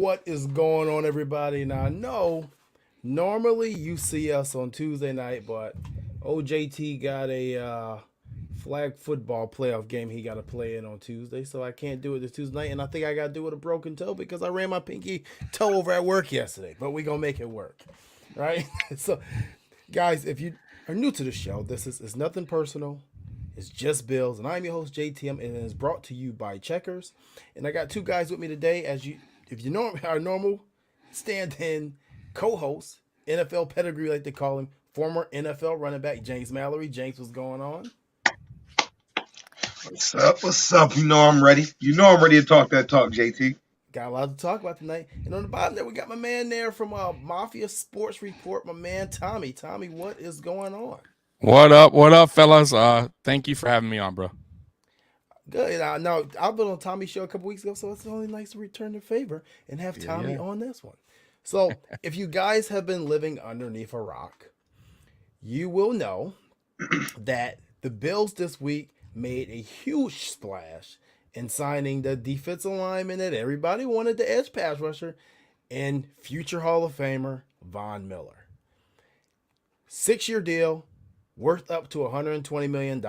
What is going on, everybody? Now, I know normally you see us on Tuesday night, but OJT got a flag football playoff game he got to play in on Tuesday, so I can't do it this Tuesday night. And I think I got to do it with a broken toe because I ran my pinky toe over at work yesterday, but we going to make it work, right? So, guys, if you are new to the show, this is it's nothing personal. It's just Bills, and I'm your host JTM, and it is brought to you by Checkers. And I got two guys with me today, if you know our normal stand-in co-host, NFL pedigree like they call him, former NFL running back James Mallory. James, what's going on? What's up? What's up? You know I'm ready. You know I'm ready to talk that talk, JT. Got a lot to talk about tonight. And on the bottom there, we got my man there from Mafia Sports Report, my man Tommy. Tommy, what is going on? What up, fellas? Thank you for having me on, bro. Good. Now, I've been on Tommy's show a couple weeks ago, so it's only nice to return the favor and have Tommy on this one. So, if you guys have been living underneath a rock, you will know that the Bills this week made a huge splash in signing the defensive lineman that everybody wanted, the edge pass rusher, and future Hall of Famer Von Miller. 6-year deal, worth up to $120 million.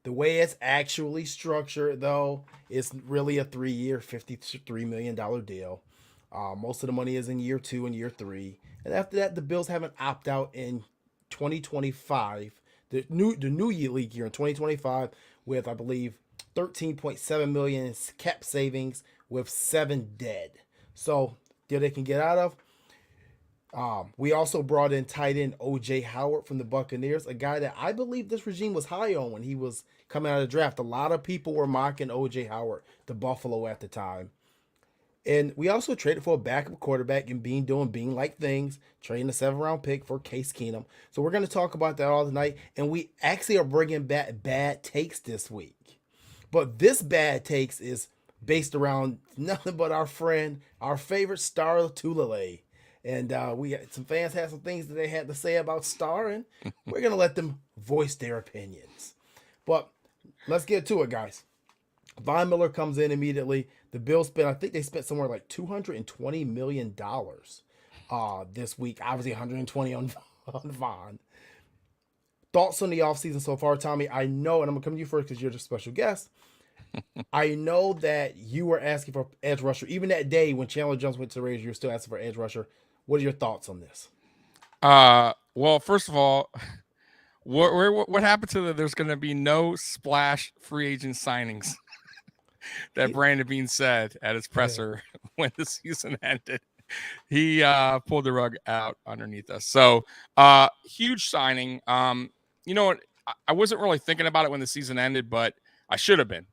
The way it's actually structured, though, is really a 3-year, $53 million deal. Most of the money is in year 2 and year 3. And after that, the Bills have an opt-out in 2025, the new year league year in 2025, with, I believe, $13.7 million in cap savings with 7 dead. So, deal they can get out of. We also brought in tight end O.J. Howard from the Buccaneers, a guy that I believe this regime was high on when he was coming out of the draft. A lot of people were mocking O.J. Howard to Buffalo at the time. And we also traded for a backup quarterback and Beane-like things, trading a 7th-round pick for Case Keenum. So we're going to talk about that all tonight. And we actually are bringing back bad takes this week. But this bad takes is based around nothing but our friend, our favorite Star Tulele. And we got some fans had some things that they had to say about Star, and we're going to let them voice their opinions. But let's get to it, guys. Von Miller comes in immediately. The Bills I think they spent somewhere like $220 million this week. Obviously, 120 on Von. Thoughts on the offseason so far, Tommy? I know, and I'm going to come to you first because you're the special guest. I know that you were asking for edge rusher. Even that day when Chandler Jones went to the Raiders, you were still asking for edge rusher. What are your thoughts on this? Well, first of all, what happened to there's going to be no splash free agent signings that Brandon Beane said at his presser when the season ended. He pulled the rug out underneath us. So huge signing. You know what? I wasn't really thinking about it when the season ended, but I should have been.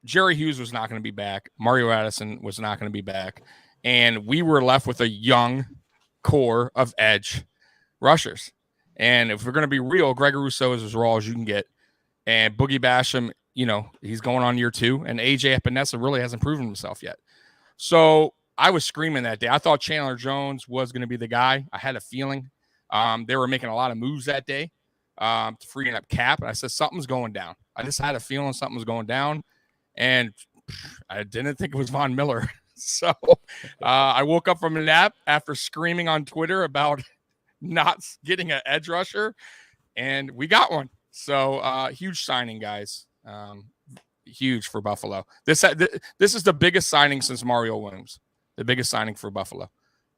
Jerry Hughes was not going to be back. Mario Addison was not going to be back. And we were left with a young core of edge rushers. And if we're going to be real, Greg Rousseau is as raw as you can get. And Boogie Basham, you know, he's going on year 2. And AJ Epinesa really hasn't proven himself yet. So I was screaming that day. I thought Chandler Jones was going to be the guy. I had a feeling. They were making a lot of moves that day to freeing up cap. And I said, something's going down. I just had a feeling something was going down. And I didn't think it was Von Miller. So I woke up from a nap after screaming on Twitter about not getting an edge rusher, and we got one. So huge signing, guys. Huge for Buffalo. This is the biggest signing since Mario Williams. The biggest signing for Buffalo.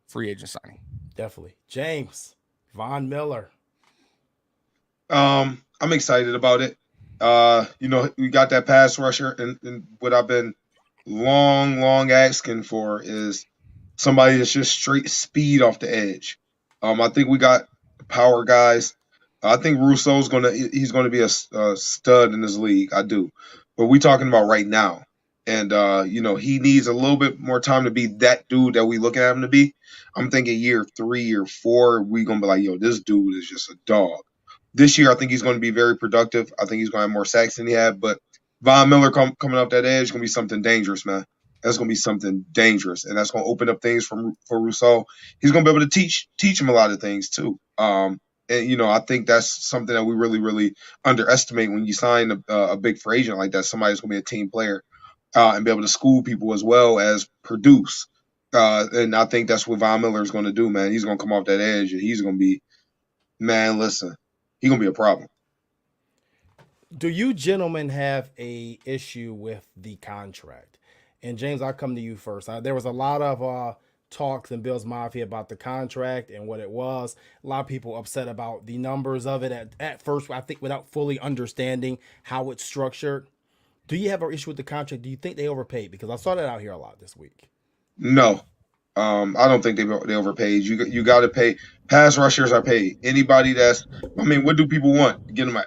Free agent signing. Definitely. James, Von Miller. I'm excited about it. You know, we got that pass rusher, and what I've been long asking for is somebody that's just straight speed off the edge. I think we got power guys. I think Rousseau's he's gonna be a stud in this league. I do, but we talking about right now, and you know, he needs a little bit more time to be that dude that we look at him to be. I'm thinking year 3 or 4, we gonna be like, yo, this dude is just a dog. This year, I think he's going to be very productive. I think he's going to have more sacks than he had, but Von Miller coming up that edge is going to be something dangerous, man. That's going to be something dangerous, and that's going to open up things for Rousseau. He's going to be able to teach him a lot of things too. And you know, I think that's something that we really underestimate when you sign a big free agent like that. Somebody's going to be a team player. and be able to school people as well as produce. And I think that's what Von Miller is going to do, man. He's going to come off that edge, and he's going to be, man, listen, he's going to be a problem. Do you gentlemen have a issue with the contract? And James, I'll come to you first. There was a lot of talks in Bills Mafia about the contract and what it was. A lot of people upset about the numbers of it at first, I think, without fully understanding how it's structured. Do you have an issue with the contract? Do you think they overpaid? Because I saw that out here a lot this week. No, I don't think they overpaid. You got to pay. Pass rushers are paid. Anybody that's, I mean, what do people want? Get them an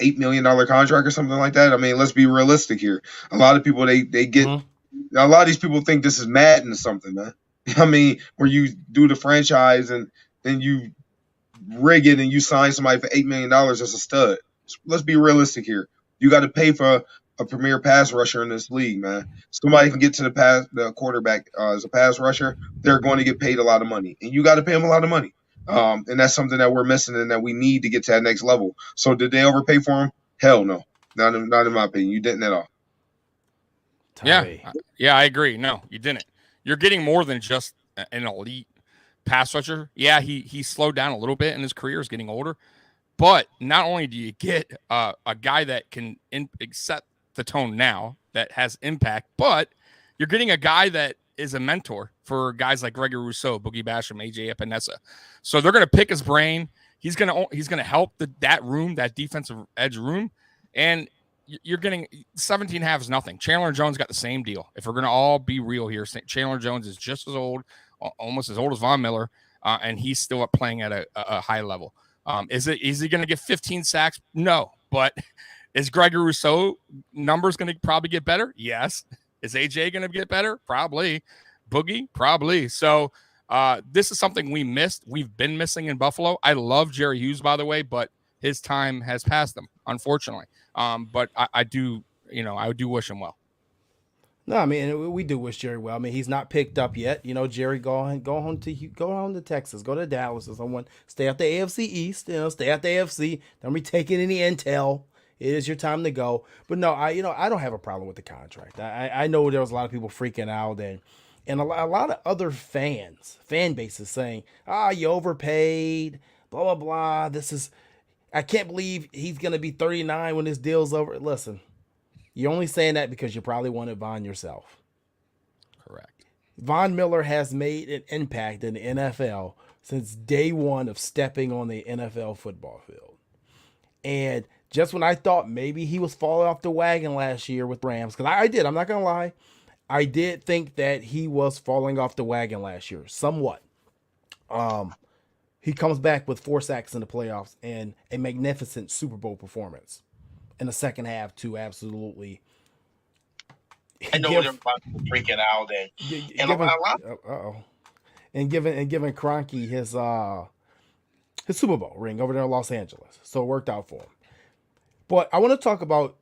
$8 million contract or something like that? I mean, let's be realistic here. A lot of people they get. A lot of these people think this is Madden or something, man. I mean, where you do the franchise and you rig it and you sign somebody for $8 million as a stud. Let's be realistic here. You got to pay for a premier pass rusher in this league, man. Somebody can get to the quarterback as a pass rusher, they're going to get paid a lot of money, and you got to pay them a lot of money. And that's something that we're missing and that we need to get to that next level. So did they overpay for him? Hell no. Not in my opinion. You didn't at all. Tommy. Yeah, I agree. No, you didn't. You're getting more than just an elite pass rusher. Yeah, he slowed down a little bit in his career, is getting older. But not only do you get a guy that can set the tone now, that has impact, but you're getting a guy that is a mentor for guys like Gregory Rousseau, Boogie Basham, AJ Epinesa. So they're going to pick his brain. He's going to help that defensive edge room. And you're getting 17 halves nothing. Chandler Jones got the same deal. If we're going to all be real here, Chandler Jones is just as old, almost as old as Von Miller, and he's still playing at a high level. Is he going to get 15 sacks? No. But is Gregory Rousseau numbers going to probably get better? Yes. Is AJ going to get better? Probably. Boogie? Probably. So this is something we missed. We've been missing in Buffalo. I love Jerry Hughes, by the way, but his time has passed him, unfortunately. But I do wish him well. No, I mean, we do wish Jerry well. I mean, he's not picked up yet. You know, Jerry, go home to Texas, go to Dallas or someone. Stay out the AFC East. Stay out the AFC. Don't be taking any intel. It is your time to go. But no, I don't have a problem with the contract. I know there was a lot of people freaking out and a lot of other fan bases saying, you overpaid, blah blah blah. I can't believe he's gonna be 39 when this deal's over. Listen. You're only saying that because you probably wanted Von yourself. Correct. Von Miller has made an impact in the NFL since day one of stepping on the NFL football field. And just when I thought maybe he was falling off the wagon last year with Rams, because I did, I'm not going to lie, I did think that he was falling off the wagon last year, somewhat. He comes back with 4 sacks in the playoffs and a magnificent Super Bowl performance. In the second half, to absolutely. I know they're about to freaking out and giving Kroenke his Super Bowl ring over there in Los Angeles, so it worked out for him. But I want to talk about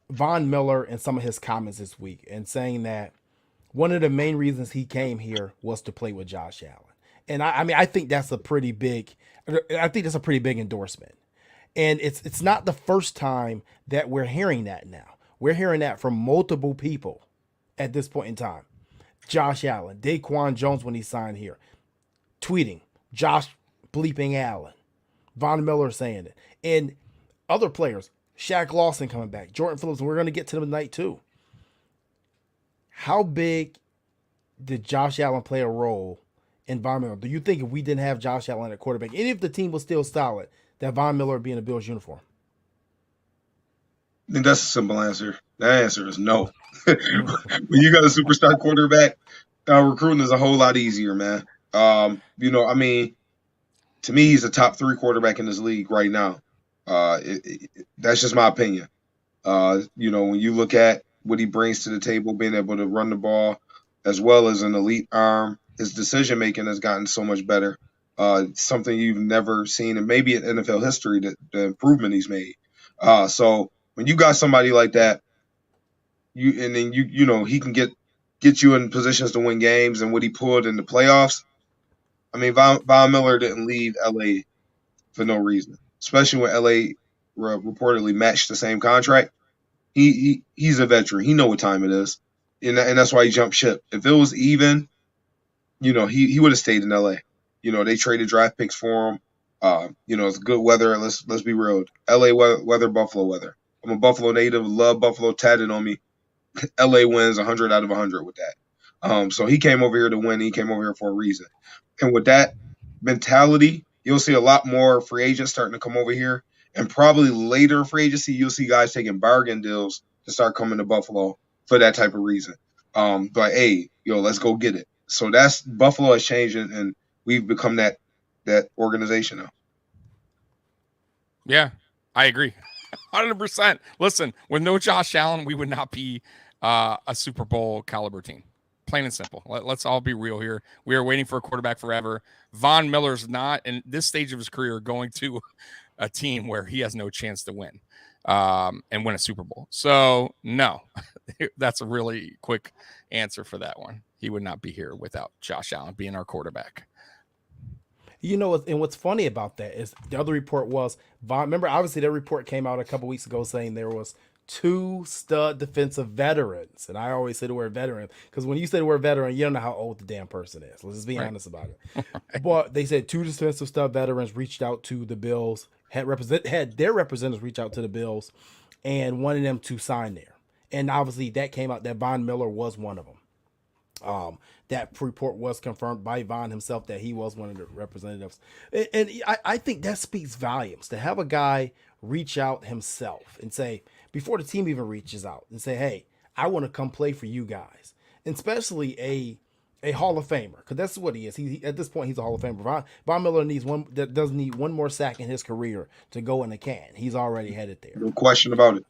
Von Miller and some of his comments this week, and saying that one of the main reasons he came here was to play with Josh Allen, and I think that's a pretty big endorsement. And it's not the first time that we're hearing that now. We're hearing that from multiple people at this point in time. Josh Allen, Daquan Jones when he signed here, tweeting, Josh bleeping Allen, Von Miller saying it, and other players, Shaq Lawson coming back, Jordan Phillips, and we're going to get to them tonight too. How big did Josh Allen play a role in Von Miller? Do you think if we didn't have Josh Allen at quarterback, and if the team was still solid, that Von Miller would be in a Bills uniform? I think that's a simple answer. That answer is no. When you got a superstar quarterback, recruiting is a whole lot easier, man. I mean, to me, he's a top 3 quarterback in this league right now. That's just my opinion. When you look at what he brings to the table, being able to run the ball as well as an elite arm, his decision making has gotten so much better. Something you've never seen, and maybe in NFL history, the improvement he's made. So when you got somebody like that, he can get you in positions to win games, and what he pulled in the playoffs. I mean, Von Miller didn't leave LA for no reason, especially when LA reportedly matched the same contract. He's a veteran. He know what time it is, and that's why he jumped ship. If it was even, he would have stayed in LA. They traded draft picks for him. It's good weather. Let's be real. LA weather, Buffalo weather. I'm a Buffalo native. Love Buffalo tatted on me. LA wins 100 out of 100 with that. So he came over here to win. He came over here for a reason. And with that mentality, you'll see a lot more free agents starting to come over here. And probably later free agency, you'll see guys taking bargain deals to start coming to Buffalo for that type of reason. But hey, let's go get it. So that's Buffalo has changed, and we've become that organization now. Yeah, I agree. 100%. Listen, with no Josh Allen, we would not be a Super Bowl caliber team. Plain and simple. Let's all be real here. We are waiting for a quarterback forever. Von Miller's not, in this stage of his career, going to a team where he has no chance to win and win a Super Bowl. So, no, that's a really quick answer for that one. He would not be here without Josh Allen being our quarterback. And what's funny about that is the other report was remember, obviously, that report came out a couple weeks ago saying there was 2 stud defensive veterans. And I always say the word veteran because when you say the word veteran, you don't know how old the damn person is. Let's just be honest about it. But they said 2 defensive stud veterans reached out to the Bills, had their representatives reach out to the Bills and wanted them to sign there. And obviously that came out that Von Miller was one of them. That report was confirmed by Von himself that he was one of the representatives. And I think that speaks volumes to have a guy reach out himself and say, before the team even reaches out and say, hey, I want to come play for you guys. And especially a Hall of Famer, because that's what he is. He at this point, he's a Hall of Famer. Von Miller doesn't need one more sack in his career to go in the can. He's already headed there. No question about it.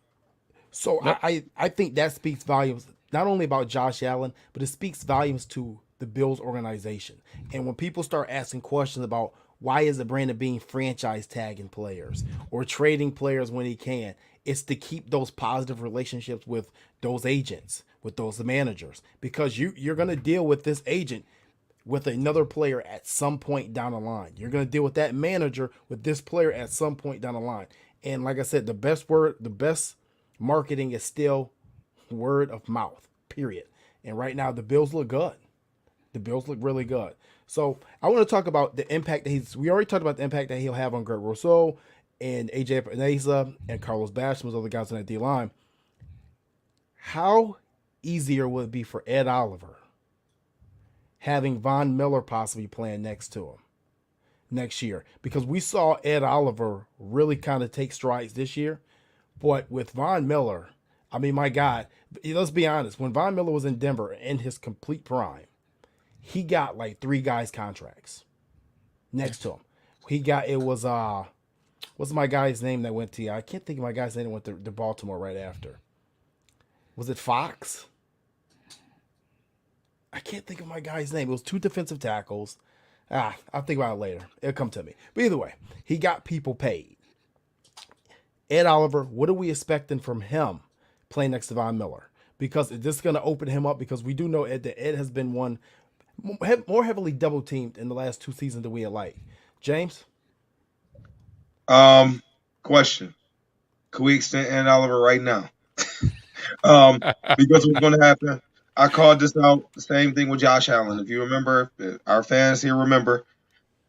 So yep. I think that speaks volumes, not only about Josh Allen, but it speaks volumes to the Bills organization. And when people start asking questions about why is it Brandon Beane franchise tagging players or trading players when he can, it's to keep those positive relationships with those agents, with those managers, because you're going to deal with this agent with another player at some point down the line. You're going to deal with that manager with this player at some point down the line. And like I said, the best marketing is still word of mouth, period. And right now, the Bills look good. The Bills look really good. So I want to talk about the impact that we already talked about the impact that he'll have on Greg Rousseau and AJ Epinesa and Carlos Basham, other guys on that D-line. How easier would it be for Ed Oliver having Von Miller possibly playing next to him next year? Because we saw Ed Oliver really kind of take strides this year. But with Von Miller, I mean, my God, let's be honest. When Von Miller was in Denver in his complete prime, he got like 3 guys contracts next to him. What's my guy's name that went to, I can't think of my guy's name that went to Baltimore right after. Was it Fox? I can't think of my guy's name. It was 2 defensive tackles. I'll think about it later. It'll come to me. But either way, he got people paid. Ed Oliver, what are we expecting from him playing next to Von Miller? Because is this going to open him up? Because we do know that Ed has been one more heavily double teamed in the last 2 seasons than we had liked. James? Question. Could we extend Ed Oliver right now? Because what's going to happen, I called this out, the same thing with Josh Allen. If you remember, our fans here remember,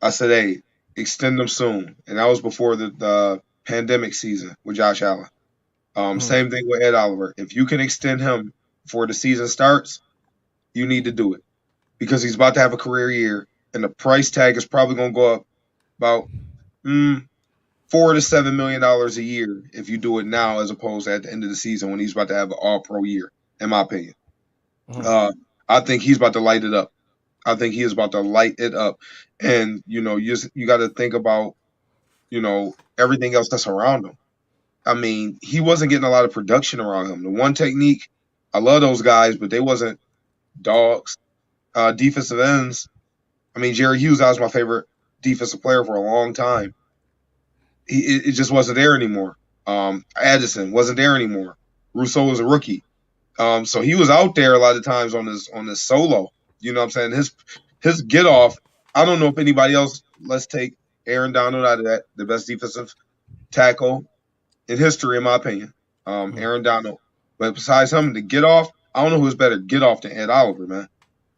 I said, hey, extend them soon. And that was before the pandemic season with Josh Allen. Same thing with Ed Oliver. If you can extend him before the season starts, you need to do it. Because he's about to have a career year, and the price tag is probably going to go up about $4 to $7 million a year if you do it now, as opposed to at the end of the season when he's about to have an all-pro year, in my opinion. I think he's about to light it up. And, you got to think about, everything else that's around him. I mean, he wasn't getting a lot of production around him. The one technique, I love those guys, but they wasn't dogs. Defensive ends, I mean, Jerry Hughes, that was my favorite defensive player for a long time. It just wasn't there anymore. Addison wasn't there anymore. Rousseau was a rookie. So he was out there a lot of times on his solo. You know what I'm saying? His get off, I don't know if anybody else, let's take Aaron Donald out of that, the best defensive tackle in history, in my opinion. Aaron Donald. But besides him, to get off, I don't know who's better get off than Ed Oliver, man.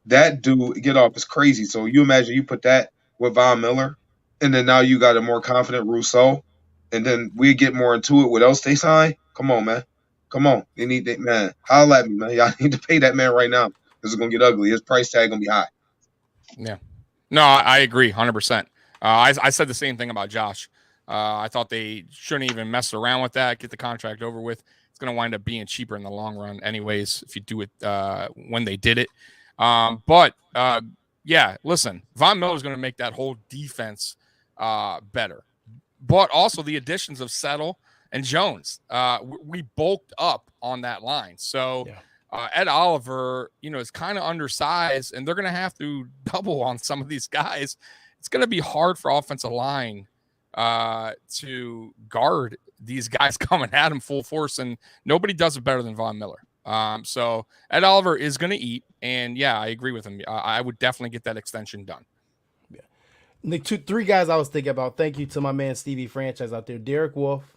That dude get off is crazy. So you imagine you put that with Von Miller, and then now you got a more confident Rousseau, and then we get more into it. What else they sign? Come on, man. Come on. They need that man. Holla at me, man. Y'all need to pay that man right now because it's gonna get ugly. His price tag gonna be high. Yeah. No, I agree 100%. I said the same thing about Josh. I thought they shouldn't even mess around with that. Get the contract over with. It's going to wind up being cheaper in the long run anyways if you do it when they did it. Yeah, listen, Von Miller is going to make that whole defense better. But also the additions of Settle and Jones. We bulked up on that line. So Ed Oliver, is kind of undersized, and they're going to have to double on some of these guys. It's going to be hard for offensive line to guard these guys coming at him full force, and nobody does it better than Von Miller. So Ed Oliver is going to eat, and yeah, I agree with him. I would definitely get that extension done. Yeah, the three guys I was thinking about. Thank you to my man Stevie Franchise out there, Derek Wolfe,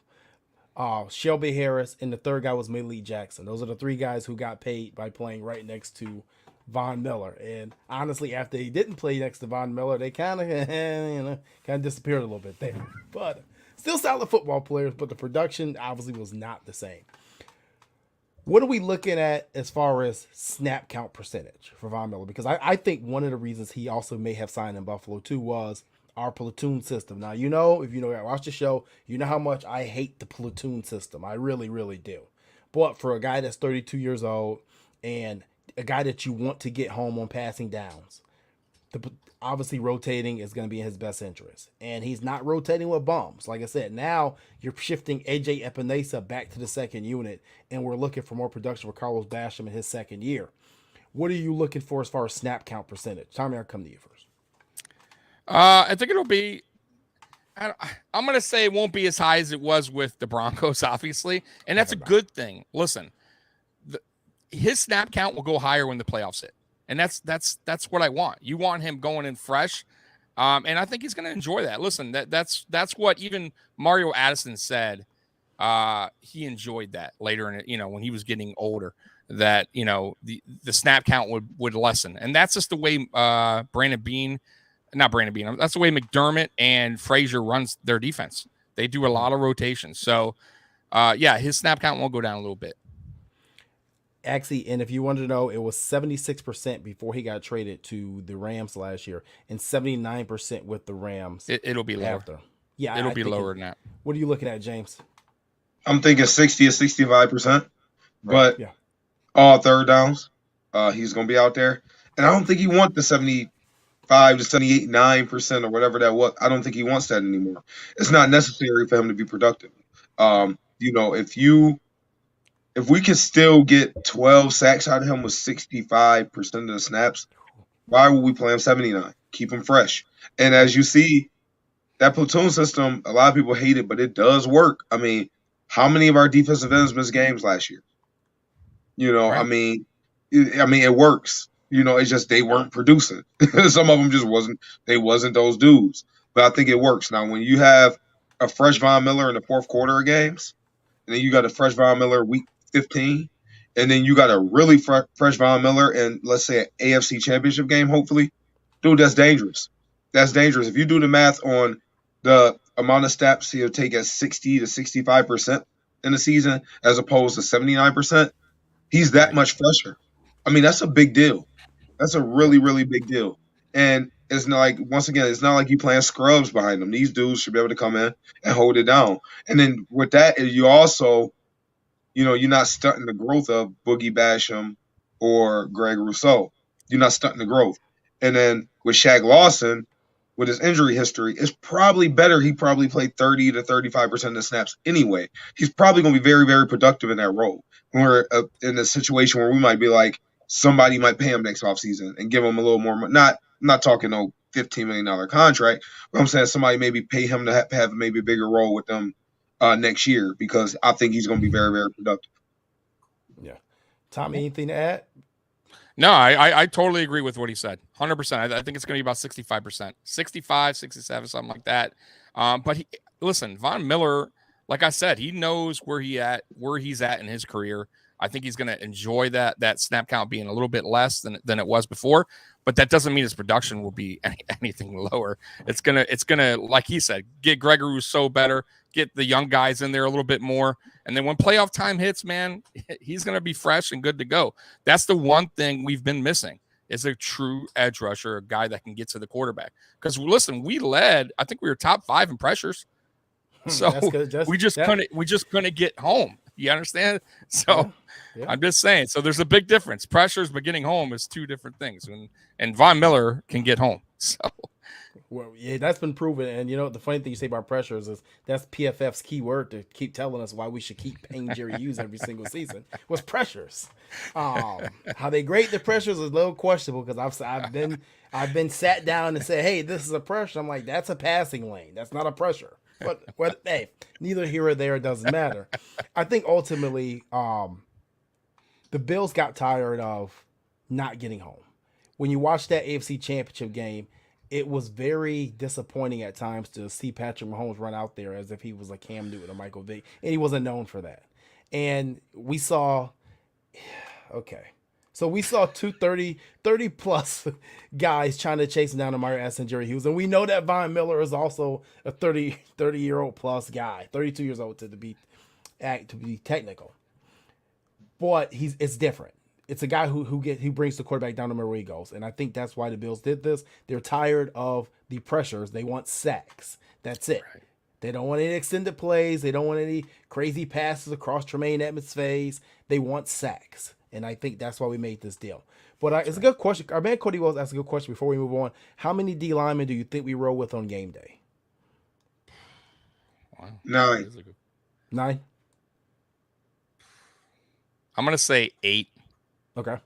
Shelby Harris, and the third guy was Malik Jackson. Those are the three guys who got paid by playing right next to Von Miller. And honestly, after he didn't play next to Von Miller, they kind of disappeared a little bit there. But still solid football players, but the production obviously was not the same. What are we looking at as far as snap count percentage for Von Miller? Because I think one of the reasons he also may have signed in Buffalo too was our platoon system. Now, if I watch the show, you know how much I hate the platoon system. I really, really do. But for a guy that's 32 years old and a guy that you want to get home on passing downs, obviously rotating is going to be in his best interest. And he's not rotating with bums. Like I said, now you're shifting AJ Epinesa back to the second unit, and we're looking for more production for Carlos Basham in his second year. What are you looking for as far as snap count percentage? Tommy, I'll come to you first. I think it'll be, I'm going to say it won't be as high as it was with the Broncos, obviously. And that's a good thing. Listen, his snap count will go higher when the playoffs hit. And that's what I want. You want him going in fresh. And I think he's going to enjoy that. Listen, that's what even Mario Addison said. He enjoyed that later in, when he was getting older, that, the snap count would lessen. And that's just the way that's the way McDermott and Frazier runs their defense. They do a lot of rotations. So, his snap count won't go down a little bit. Actually, and if you wanted to know, it was 76% before he got traded to the Rams last year, and 79% with the Rams. It'll be lower. After. Yeah, it'll be lower than that. What are you looking at, James? I'm thinking 60 or 65%, right. but all third downs, he's going to be out there. And I don't think he wants the 75 to 78, 9% or whatever that was. I don't think he wants that anymore. It's not necessary for him to be productive. If we can still get 12 sacks out of him with 65% of the snaps, why would we play him 79? Keep him fresh. And as you see, that platoon system, a lot of people hate it, but it does work. I mean, how many of our defensive ends missed games last year? Right. I mean, it works. It's just they weren't producing. Some of them just wasn't those dudes. But I think it works. Now, when you have a fresh Von Miller in the fourth quarter of games, and then you got a fresh Von Miller week 15, and then you got a really fresh Von Miller in, let's say, an AFC Championship game, hopefully, dude, that's dangerous. That's dangerous. If you do the math on the amount of snaps he'll take at 60 to 65% in the season as opposed to 79%, he's that much fresher. I mean, that's a big deal. That's a really, really big deal. And it's not like, once again, it's not like you playing scrubs behind them. These dudes should be able to come in and hold it down. And then with that, you also – you're not stunting the growth of Boogie Basham or Greg Rousseau. You're not stunting the growth. And then with Shaq Lawson, with his injury history, it's probably better. He probably played 30 to 35% of the snaps anyway. He's probably going to be very, very productive in that role. When we're in a situation where we might be like, somebody might pay him next offseason and give him a little more money. I'm not talking no $15 million contract, but I'm saying somebody maybe pay him to have maybe a bigger role with them next year, because I think he's going to be very, very productive. Yeah. Tommy, anything to add? No, I totally agree with what he said. 100%. I think it's going to be about 65%, 65, 67, something like that. But listen, Von Miller, like I said, he knows where he's at in his career. I think he's going to enjoy that snap count being a little bit less than it was before, but that doesn't mean his production will be anything lower. It's gonna, like he said, get Gregory Rousseau better, get the young guys in there a little bit more, and then when playoff time hits, man, he's gonna be fresh and good to go. That's the one thing we've been missing is a true edge rusher, a guy that can get to the quarterback. Because listen, we led. I think we were top 5 in pressures. So we just couldn't get home. You understand? So yeah. I'm just saying. So there's a big difference. Pressures, but getting home is 2 different things. And Von Miller can get home. So well, yeah, that's been proven. And you know the funny thing you say about pressures is that's PFF's key word to keep telling us why we should keep paying Jerry Hughes every single season was pressures. How they grade the pressures is a little questionable because I've been sat down and said, hey, this is a pressure. I'm like, that's a passing lane. That's not a pressure. But hey, neither here or there, it doesn't matter. I think ultimately the Bills got tired of not getting home. When you watch that AFC Championship game, it was very disappointing at times to see Patrick Mahomes run out there as if he was like Cam Newton or Michael Vick, and he wasn't known for that. And we saw, so we saw 30 plus guys trying to chase down Amari S and Jerry Hughes. And we know that Von Miller is also a 30-year-old plus guy, 32 years old to be technical. But it's different. It's a guy who brings the quarterback down no matter where he goes. And I think that's why the Bills did this. They're tired of the pressures. They want sacks. That's it. Right. They don't want any extended plays. They don't want any crazy passes across Tremaine Edmonds' face. They want sacks. And I think that's why we made this deal. But it's a good question. Our man Cody Wells asked a good question before we move on. How many D linemen do you think we roll with on game day? Wow. 9. 9? I'm going to say 8. Okay.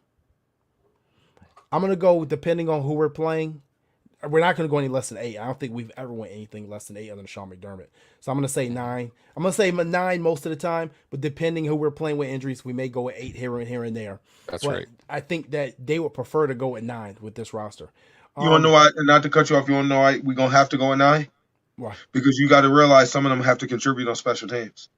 I'm going to go, depending on who we're playing, we're not going to go any less than 8. I don't think we've ever went anything less than 8 other than Sean McDermott. So I'm going to say 9. I'm going to say 9 most of the time, but depending who we're playing with injuries, we may go with 8 here and there. That's right. I think that they would prefer to go at 9 with this roster. You want to know why, not to cut you off, you want to know why we're going to have to go at 9? Why? Because you got to realize some of them have to contribute on special teams.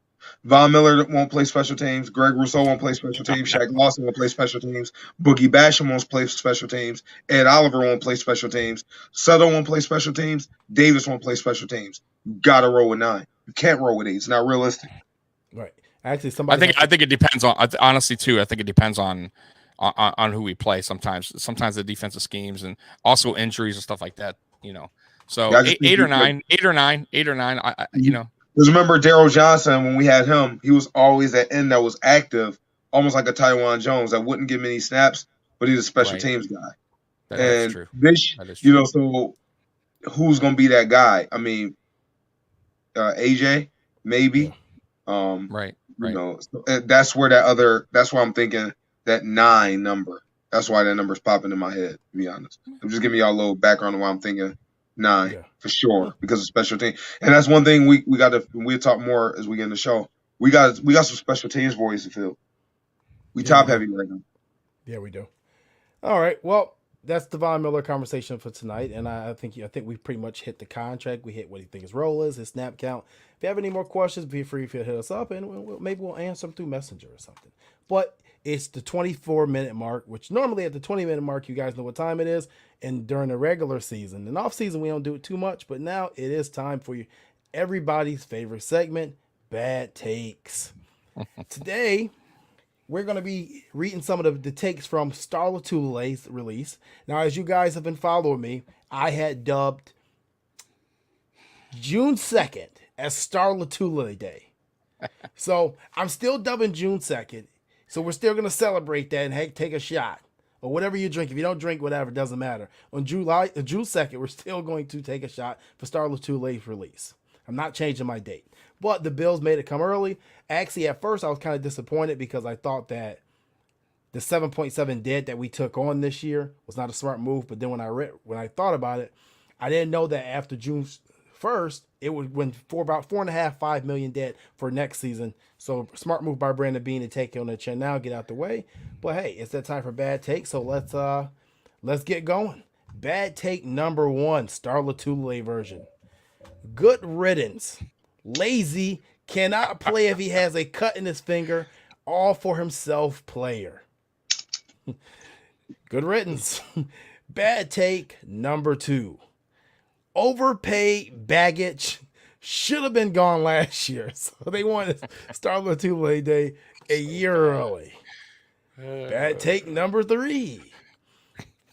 Von Miller won't play special teams. Greg Rousseau won't play special teams. Shaq Lawson won't play special teams. Boogie Basham won't play special teams. Ed Oliver won't play special teams. Sutter won't play special teams. Davis won't play special teams. You got to roll with 9. You can't roll with 8. It's not realistic. Right. Actually, I think it depends on, honestly too. I think it depends on who we play. Sometimes the defensive schemes and also injuries and stuff like that. You know, so 8 or 9. You know. Because remember, Daryl Johnson, when we had him, he was always that end that was active, almost like a Tywan Jones that wouldn't get many snaps, but he's a special teams guy. That's true. So who's going to be that guy? I mean, AJ, maybe. Right. You know, so that's where that's why I'm thinking that 9 number. That's why that number's popping in my head, to be honest. I'm just giving y'all a little background on why I'm thinking 9 for sure because of special team. And that's one thing we'll talk more as we get in the show. We got some special teams boys to fill. We top heavy right now. Yeah, we do. All right. Well, that's the Von Miller conversation for tonight. And I think we pretty much hit the contract. We hit what he thinks his role is, his snap count. If you have any more questions, be free to hit us up and maybe we'll answer them through Messenger or something. But it's the 24-minute mark, which normally at the 20-minute mark, you guys know what time it is. And during the regular season and off season, we don't do it too much. But now it is time for everybody's favorite segment, Bad Takes. Today, we're going to be reading some of the takes from Star Latule's release. Now, as you guys have been following me, I had dubbed June 2nd as Star Latule Day. So I'm still dubbing June 2nd. So we're still going to celebrate that and take a shot. Or whatever you drink. If you don't drink, whatever, it doesn't matter. On June 2nd, we're still going to take a shot for Star Latule's release. I'm not changing my date. But the Bills made it come early. Actually, at first, I was kind of disappointed because I thought that the 7.7 debt that we took on this year was not a smart move. But then when I thought about it, I didn't know that after June 1st, it would win for about $4.5 million debt for next season. So smart move by Brandon Beane to take it on the chin now, get out the way. But hey, it's that time for bad take. So let's get going. Bad take number 1, Star Latule version. Good riddance. Lazy Cannot play if he has a cut in his finger. All for himself player. Good riddance. Bad take number 2. Overpaid baggage. Should have been gone last year. So they wanted Star Lotulelei Day a year early. Bad take number 3.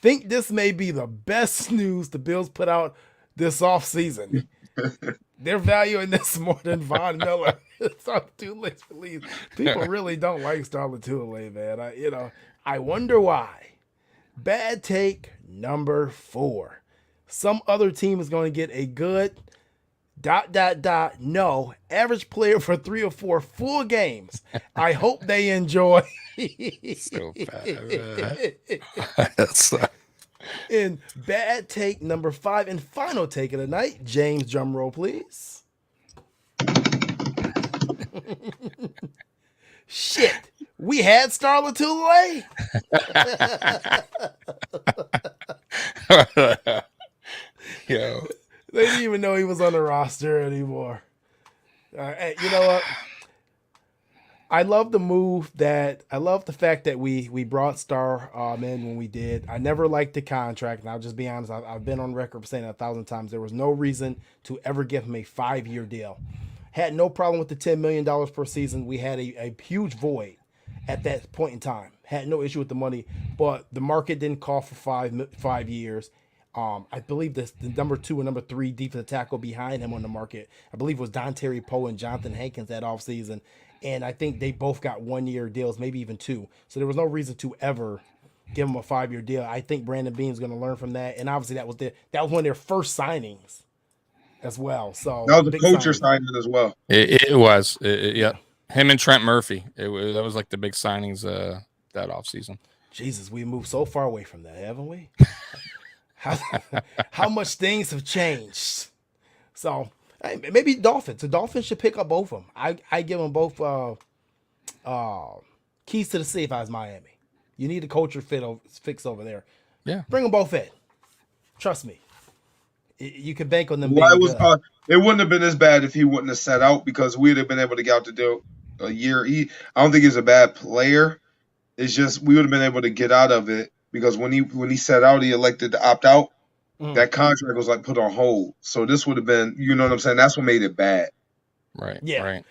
Think this may be the best news the Bills put out this offseason. They're valuing this more than Von Miller. Star Lotulelei release. People really don't like Star Lotulelei, man. I wonder why. Bad take number 4. Some other team is going to get a good ... No, average player for 3 or 4 full games. I hope they enjoy. So bad. In bad take number 5 and final take of the night, James, drum roll, please. Shit, we had Star Lotulelei. Yo. They didn't even know he was on the roster anymore. Hey, you know what? I love the move I love the fact that we brought Star in when we did. I never liked the contract, and I'll just be honest. I've been on record saying it 1,000 times. There was no reason to ever give him a 5-year deal. Had no problem with the $10 million per season. We had a huge void at that point in time. Had no issue with the money, but the market didn't call for 5 years. I believe the number 2 and number 3 defensive tackle behind him on the market, I believe was Don Terry Poe and Jonathan Hankins that offseason. And I think they both got 1-year deals, maybe even 2. So there was no reason to ever give him a 5-year deal. I think Brandon Beane is going to learn from that. And obviously that was one of their first signings as well. So that was a culture signing as well. It was. Yeah. Him and Trent Murphy. That was like the big signings that offseason. Jesus, we moved so far away from that, haven't we? How much things have changed. So maybe Dolphins. The Dolphins should pick up both of them. I give them both keys to the city if I was Miami. You need a culture fix over there. Yeah. Bring them both in. Trust me. You can bank on them. It wouldn't have been as bad if he wouldn't have set out, because we'd have been able to get out to do a year. I don't think he's a bad player. It's just we would have been able to get out of it, because when he set out, he elected to opt out. That contract was like put on hold. So this would have been, you know what I'm saying? That's what made it bad. Right. Yeah. Right.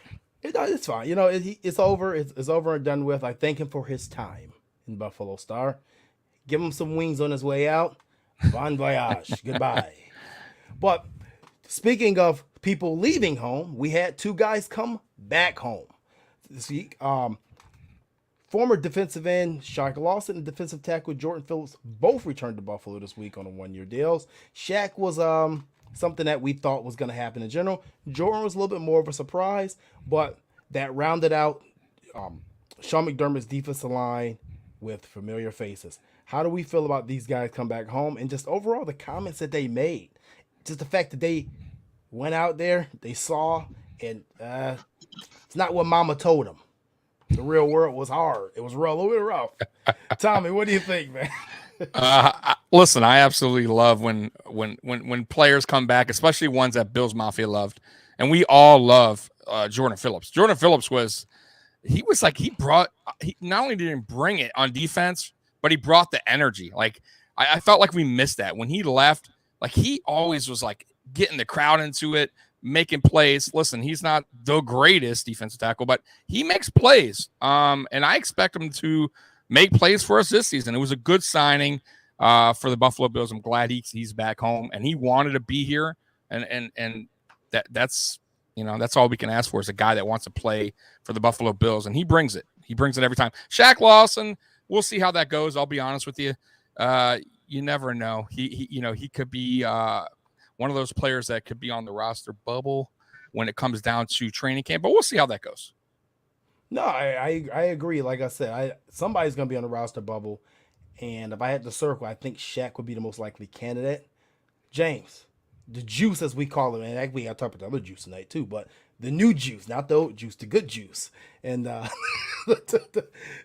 It's fine. It's over. It's over and done with. I thank him for his time in Buffalo Star. Give him some wings on his way out. Bon voyage. Goodbye. But speaking of people leaving home, we had 2 guys come back home this week. Former defensive end Shaq Lawson and defensive tackle Jordan Phillips both returned to Buffalo this week on 1-year deals. Shaq was something that we thought was going to happen in general. Jordan was a little bit more of a surprise, but that rounded out Sean McDermott's defensive line with familiar faces. How do we feel about these guys come back home, and just overall the comments that they made? Just the fact that they went out there, they saw, and it's not what mama told them. The real world was hard. It was a little bit rough. Tommy, what do you think, man? Listen, I absolutely love when players come back, especially ones that Bills Mafia loved, and we all love Jordan Phillips. Jordan Phillips he not only didn't bring it on defense, but he brought the energy. Like I felt like we missed that when he left. Like he always was like getting the crowd into it, making plays. Listen, he's not the greatest defensive tackle, but he makes plays. And I expect him to make plays for us this season. It was a good signing for the Buffalo Bills. I'm glad he's back home, and he wanted to be here. And that's all we can ask for is a guy that wants to play for the Buffalo Bills, and he brings it. He brings it every time. Shaq Lawson, we'll see how that goes. I'll be honest with you. You never know. He could be one of those players that could be on the roster bubble when it comes down to training camp, but we'll see how that goes. No, I agree. Like I said, somebody's going to be on the roster bubble, and if I had to circle, I think Shaq would be the most likely candidate. James, the juice, as we call it, and actually I talked about the other juice tonight too, but the new juice, not the old juice, the good juice. And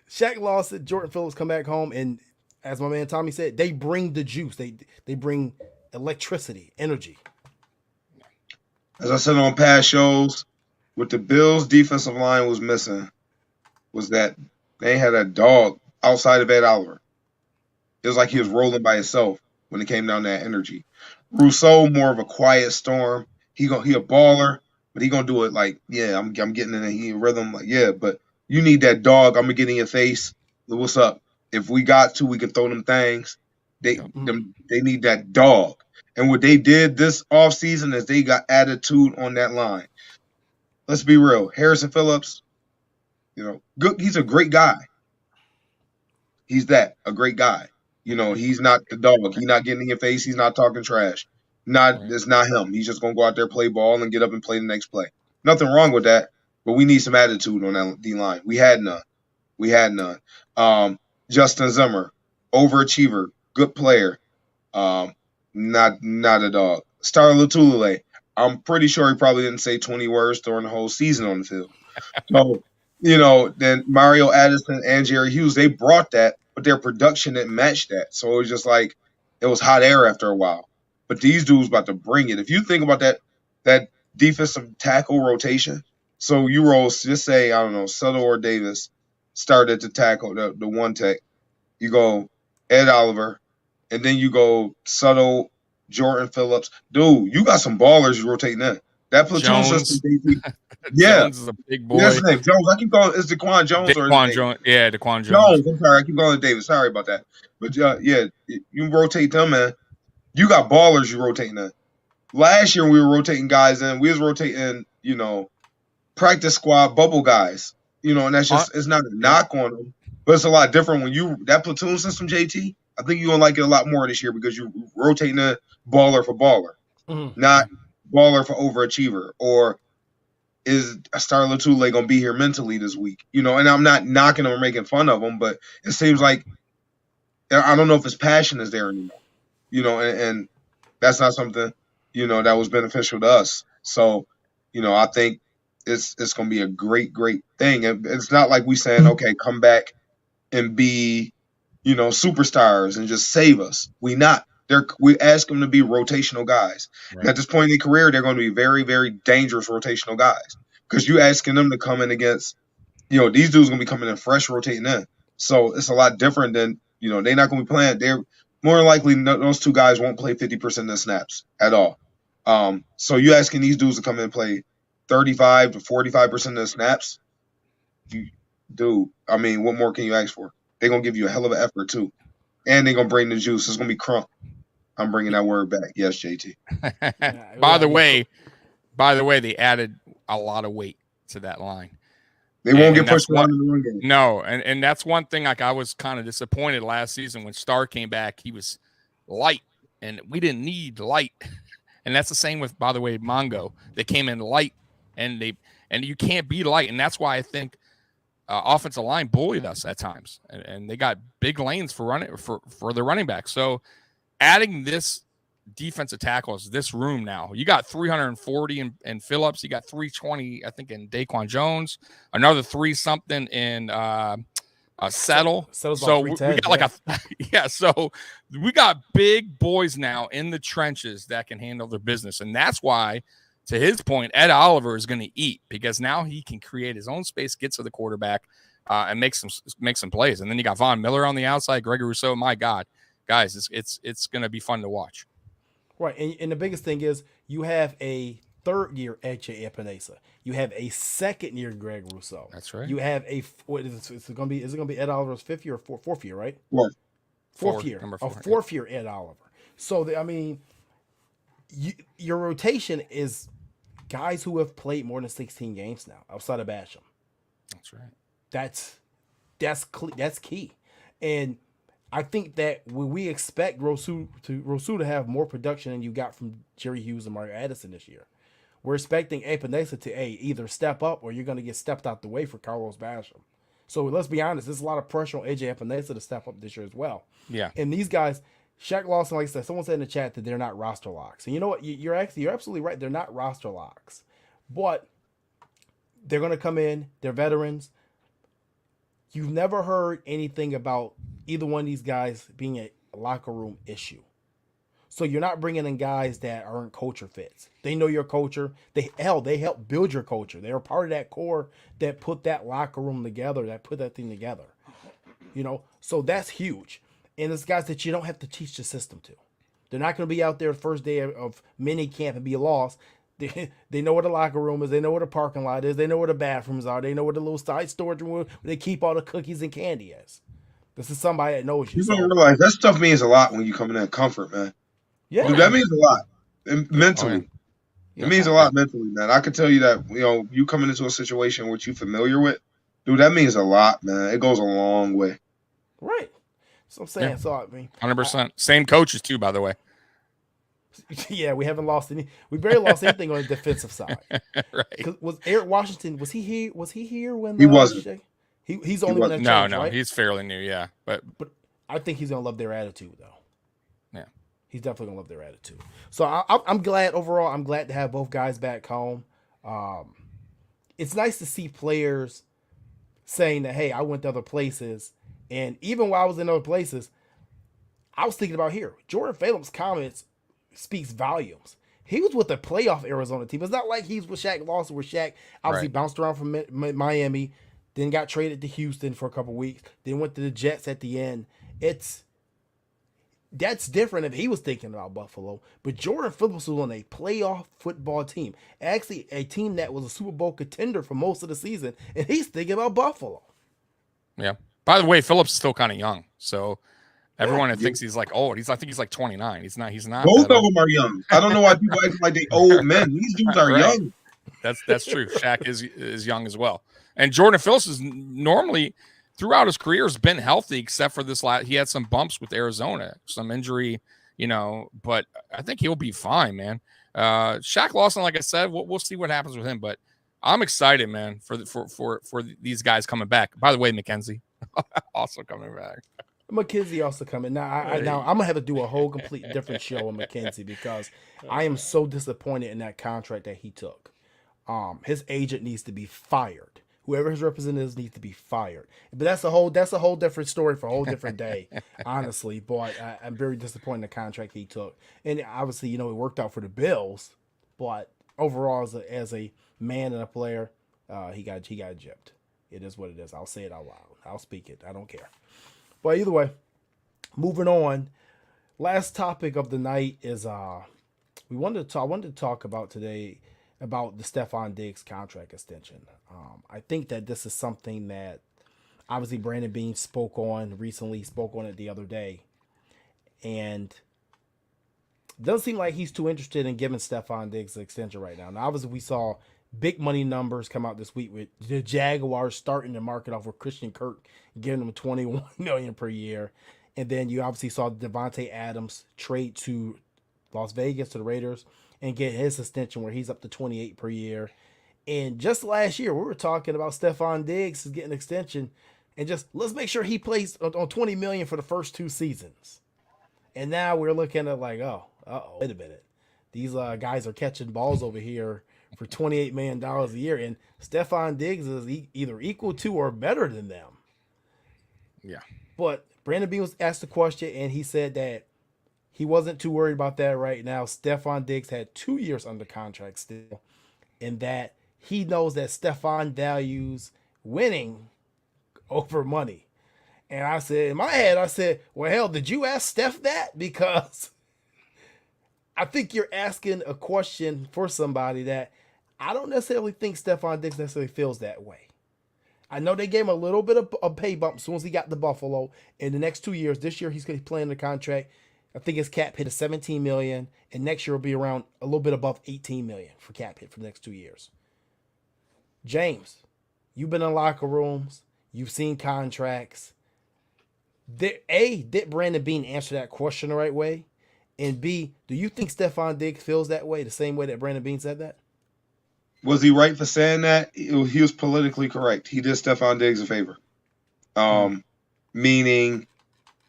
Shaq Lawson, Jordan Phillips come back home, and as my man Tommy said, they bring the juice. They bring electricity, energy. As I said on past shows, what the Bills' defensive line was missing was that they had a dog outside of Ed Oliver. It was like he was rolling by himself when it came down to that energy. Rousseau, more of a quiet storm. He a baller, but he gonna do it like, yeah, I'm getting in a rhythm, like, yeah, but you need that dog. I'm gonna get in your face. What's up? If we got to, we can throw them things. They need that dog. And what they did this offseason is they got attitude on that line. Let's be real. Harrison Phillips, good. He's a great guy. He's a great guy. He's not the dog. He's not getting in your face. He's not talking trash. It's not him. He's just gonna go out there, play ball, and get up and play the next play. Nothing wrong with that, but we need some attitude on that D line. We had none. Justin Zimmer, overachiever, good player. Not a dog. Star Latulele, I'm pretty sure he probably didn't say 20 words during the whole season on the field. So, then Mario Addison and Jerry Hughes, they brought that, but their production didn't match that. So it was just like it was hot air after a while. But these dudes about to bring it. If you think about that defensive tackle rotation, so you roll, just say, I don't know, Sutter or Davis started to tackle the one tech. You go Ed Oliver, and then you go Sutter, Jordan Phillips. Dude, you got some ballers you rotating in. That platoon system, yeah. Jones is a big boy. That's his name, Jones. I keep calling it's DeQuan Jones DeQuan Jones. Yeah, DeQuan Jones. Jones. I'm sorry, I keep calling it Davis. Sorry about that. But yeah, you rotate them, man. You got ballers you rotating in. Last year we were rotating guys in. We was rotating, practice squad bubble guys. And that's just it's not a knock on them, but it's a lot different when that platoon system, JT. I think you're gonna like it a lot more this year because you're rotating a baller for baller, not baller for overachiever. Or is Star Latule gonna be here mentally this week? And I'm not knocking or making fun of him, but it seems like I don't know if his passion is there anymore. And that's not something that was beneficial to us. So, I think it's gonna be a great thing. It's not like we saying, okay, come back and be superstars and just save us. We ask them to be rotational guys. Right. At this point in their career, they're going to be very, very dangerous rotational guys because you asking them to come in against, these dudes going to be coming in fresh, rotating in. So it's a lot different than, they're not going to be playing. They're more likely those two guys won't play 50% of the snaps at all. So you asking these dudes to come in and play 35 to 45% of the snaps, dude, I mean, what more can you ask for? They're going to give you a hell of an effort, too. And they're going to bring the juice. It's going to be crunk. I'm bringing that word back. Yes, JT. By the way, they added a lot of weight to that line. They won't get pushed around in the run game. No, and that's one thing, like I was kind of disappointed last season when Starr came back. He was light, and we didn't need light. And that's the same with, by the way, Mongo. They came in light, and you can't be light. And that's why I think offensive line bullied us at times, and they got big lanes for the running back. So adding this defensive tackles, this room now, you got 340 in Phillips, you got 320, I think, in Daquan Jones, another 3-something in Settle. So we got like so we got big boys now in the trenches that can handle their business, and that's why, to his point, Ed Oliver is going to eat because now he can create his own space, get to the quarterback, and make some plays. And then you got Von Miller on the outside, Gregory Rousseau. My God, guys, it's going to be fun to watch. Right, and the biggest thing is you have a third-year AJ Epinesa. You have a second-year Greg Rousseau. That's right. You have a is it going to be Ed Oliver's fifth year or fourth year, right? Fourth year. Number a fourth year Ed Oliver. So your rotation is guys who have played more than 16 games now, outside of Basham. That's right. That's key. And I think that when we expect Rousseau to have more production than you got from Jerry Hughes and Mario Addison this year, we're expecting Epinesa to either step up or you're going to get stepped out the way for Carlos Basham. So let's be honest, there's a lot of pressure on AJ Epinesa to step up this year as well. Yeah. And these guys, Shaq Lawson, like I said, someone said in the chat that they're not roster locks. And you know what? You're absolutely right. They're not roster locks. But they're going to come in. They're veterans. You've never heard anything about either one of these guys being a locker room issue. So you're not bringing in guys that aren't culture fits. They know your culture. They help build your culture. They're part of that core that put that locker room together, that put that thing together. So that's huge. And it's guys that you don't have to teach the system to. They're not going to be out there the first day of mini camp and be lost. They know where the locker room is. They know where the parking lot is. They know where the bathrooms are. They know where the little side storage room where they keep all the cookies and candy is. This is somebody that knows you. You don't realize that stuff means a lot when you come in that comfort, man. Yeah, dude, that means a lot mentally. It means a lot mentally, man. I can tell you that you coming into a situation which you're familiar with, dude. That means a lot, man. It goes a long way. Right. So I'm saying, 100%. Same coaches too, by the way. Yeah, we haven't lost any. We barely lost anything on the defensive side. Right. Was Eric Washington? Was he here? Was he here when he wasn't? He's the only one that changed, No, right? he's fairly new, yeah. But I think he's gonna love their attitude, though. Yeah, he's definitely gonna love their attitude. So I'm glad overall. I'm glad to have both guys back home. It's nice to see players saying that, hey, I went to other places, and even while I was in other places, I was thinking about here. Jordan Phillips' comments speaks volumes. He was with a playoff Arizona team. It's not like he's with Shaq Lawson, where Shaq obviously bounced around from Miami, then got traded to Houston for a couple weeks, then went to the Jets at the end. That's different if he was thinking about Buffalo. But Jordan Phillips was on a playoff football team, actually a team that was a Super Bowl contender for most of the season, and he's thinking about Buffalo. Yeah. By the way, Phillips is still kind of young, so everyone thinks he's like old. I think he's like 29. He's not. Both of them are young. I don't know why people act like they old men. These dudes are young. That's true. Shaq is young as well. And Jordan Phillips is normally throughout his career has been healthy, except for this last. He had some bumps with Arizona, some injury, but I think he'll be fine, man. Shaq Lawson, like I said, we'll see what happens with him, but I'm excited, man, for these guys coming back. By the way, McKenzie also coming back. McKenzie also coming. Now I'm gonna have to do a whole complete different show on McKenzie because I am so disappointed in that contract that he took. His agent needs to be fired. Whoever his representatives needs to be fired. But that's a whole different story for a whole different day, honestly. But I'm very disappointed in the contract he took. And obviously, it worked out for the Bills, but overall as a man and a player, he got gypped. It is what it is. I'll say it out loud. I'll speak it. I don't care. But either way, moving on. Last topic of the night is I wanted to talk about today about the Stefon Diggs contract extension. I think that this is something that obviously Brandon Beane spoke on it the other day, and it doesn't seem like he's too interested in giving Stefon Diggs an extension right now. Now, obviously, we saw big money numbers come out this week with the Jaguars starting to market off with Christian Kirk, giving them $21 million per year. And then you obviously saw Devontae Adams trade to Las Vegas to the Raiders and get his extension where he's up to $28 per year. And just last year, we were talking about Stefon Diggs is getting an extension, and just let's make sure he plays on $20 million for the first 2 seasons. And now we're looking at like, wait a minute. These guys are catching balls over here for $28 million a year, and Stefon Diggs is either equal to or better than them. Yeah. But Brandon Beane was asked the question, and he said that he wasn't too worried about that right now. Stefon Diggs had 2 years under contract still, and that he knows that Stefon values winning over money. And I said, in my head, well, hell, did you ask Steph that? Because I think you're asking a question for somebody that I don't necessarily think Stefon Diggs necessarily feels that way. I know they gave him a little bit of a pay bump as soon as he got to Buffalo. In the next 2 years, this year he's going to be playing the contract. I think his cap hit is $17 million, and next year will be around a little bit above $18 million for cap hit for the next 2 years. James, you've been in locker rooms. You've seen contracts. Did Brandon Beane answer that question the right way? And B, do you think Stefon Diggs feels that way, the same way that Brandon Beane said that? Was he right for saying that? He was politically correct. He did Stefon Diggs a favor. Meaning,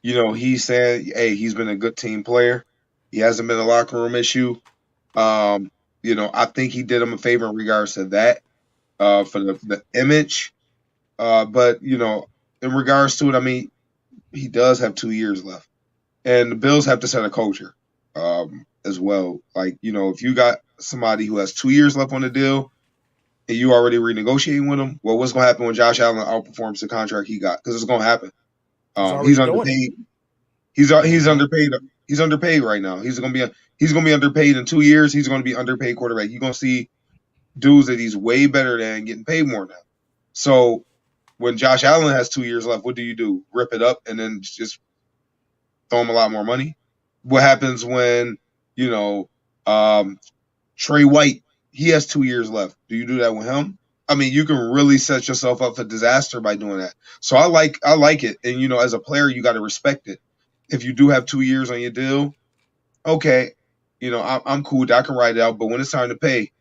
he said, hey, he's been a good team player. He hasn't been a locker room issue. I think he did him a favor in regards to that, for the image. But, in regards to it, I mean, he does have 2 years left. And the Bills have to set a culture. as well. Like, if you got somebody who has 2 years left on the deal and you already renegotiating with him, well, what's going to happen when Josh Allen outperforms the contract he got? Because it's going to happen. He's already He's doing underpaid. it. He's underpaid. He's underpaid right now. He's going to be underpaid in 2 years. He's going to be underpaid quarterback. You're going to see dudes that he's way better than getting paid more now. So when Josh Allen has 2 years left, what do? Rip it up and then just throw him a lot more money? What happens when, Trey White, he has 2 years left. Do you do that with him? I mean, you can really set yourself up for disaster by doing that. So I like it. And, as a player, you got to respect it. If you do have 2 years on your deal, okay, I'm cool. I can ride it out. But when it's time to pay,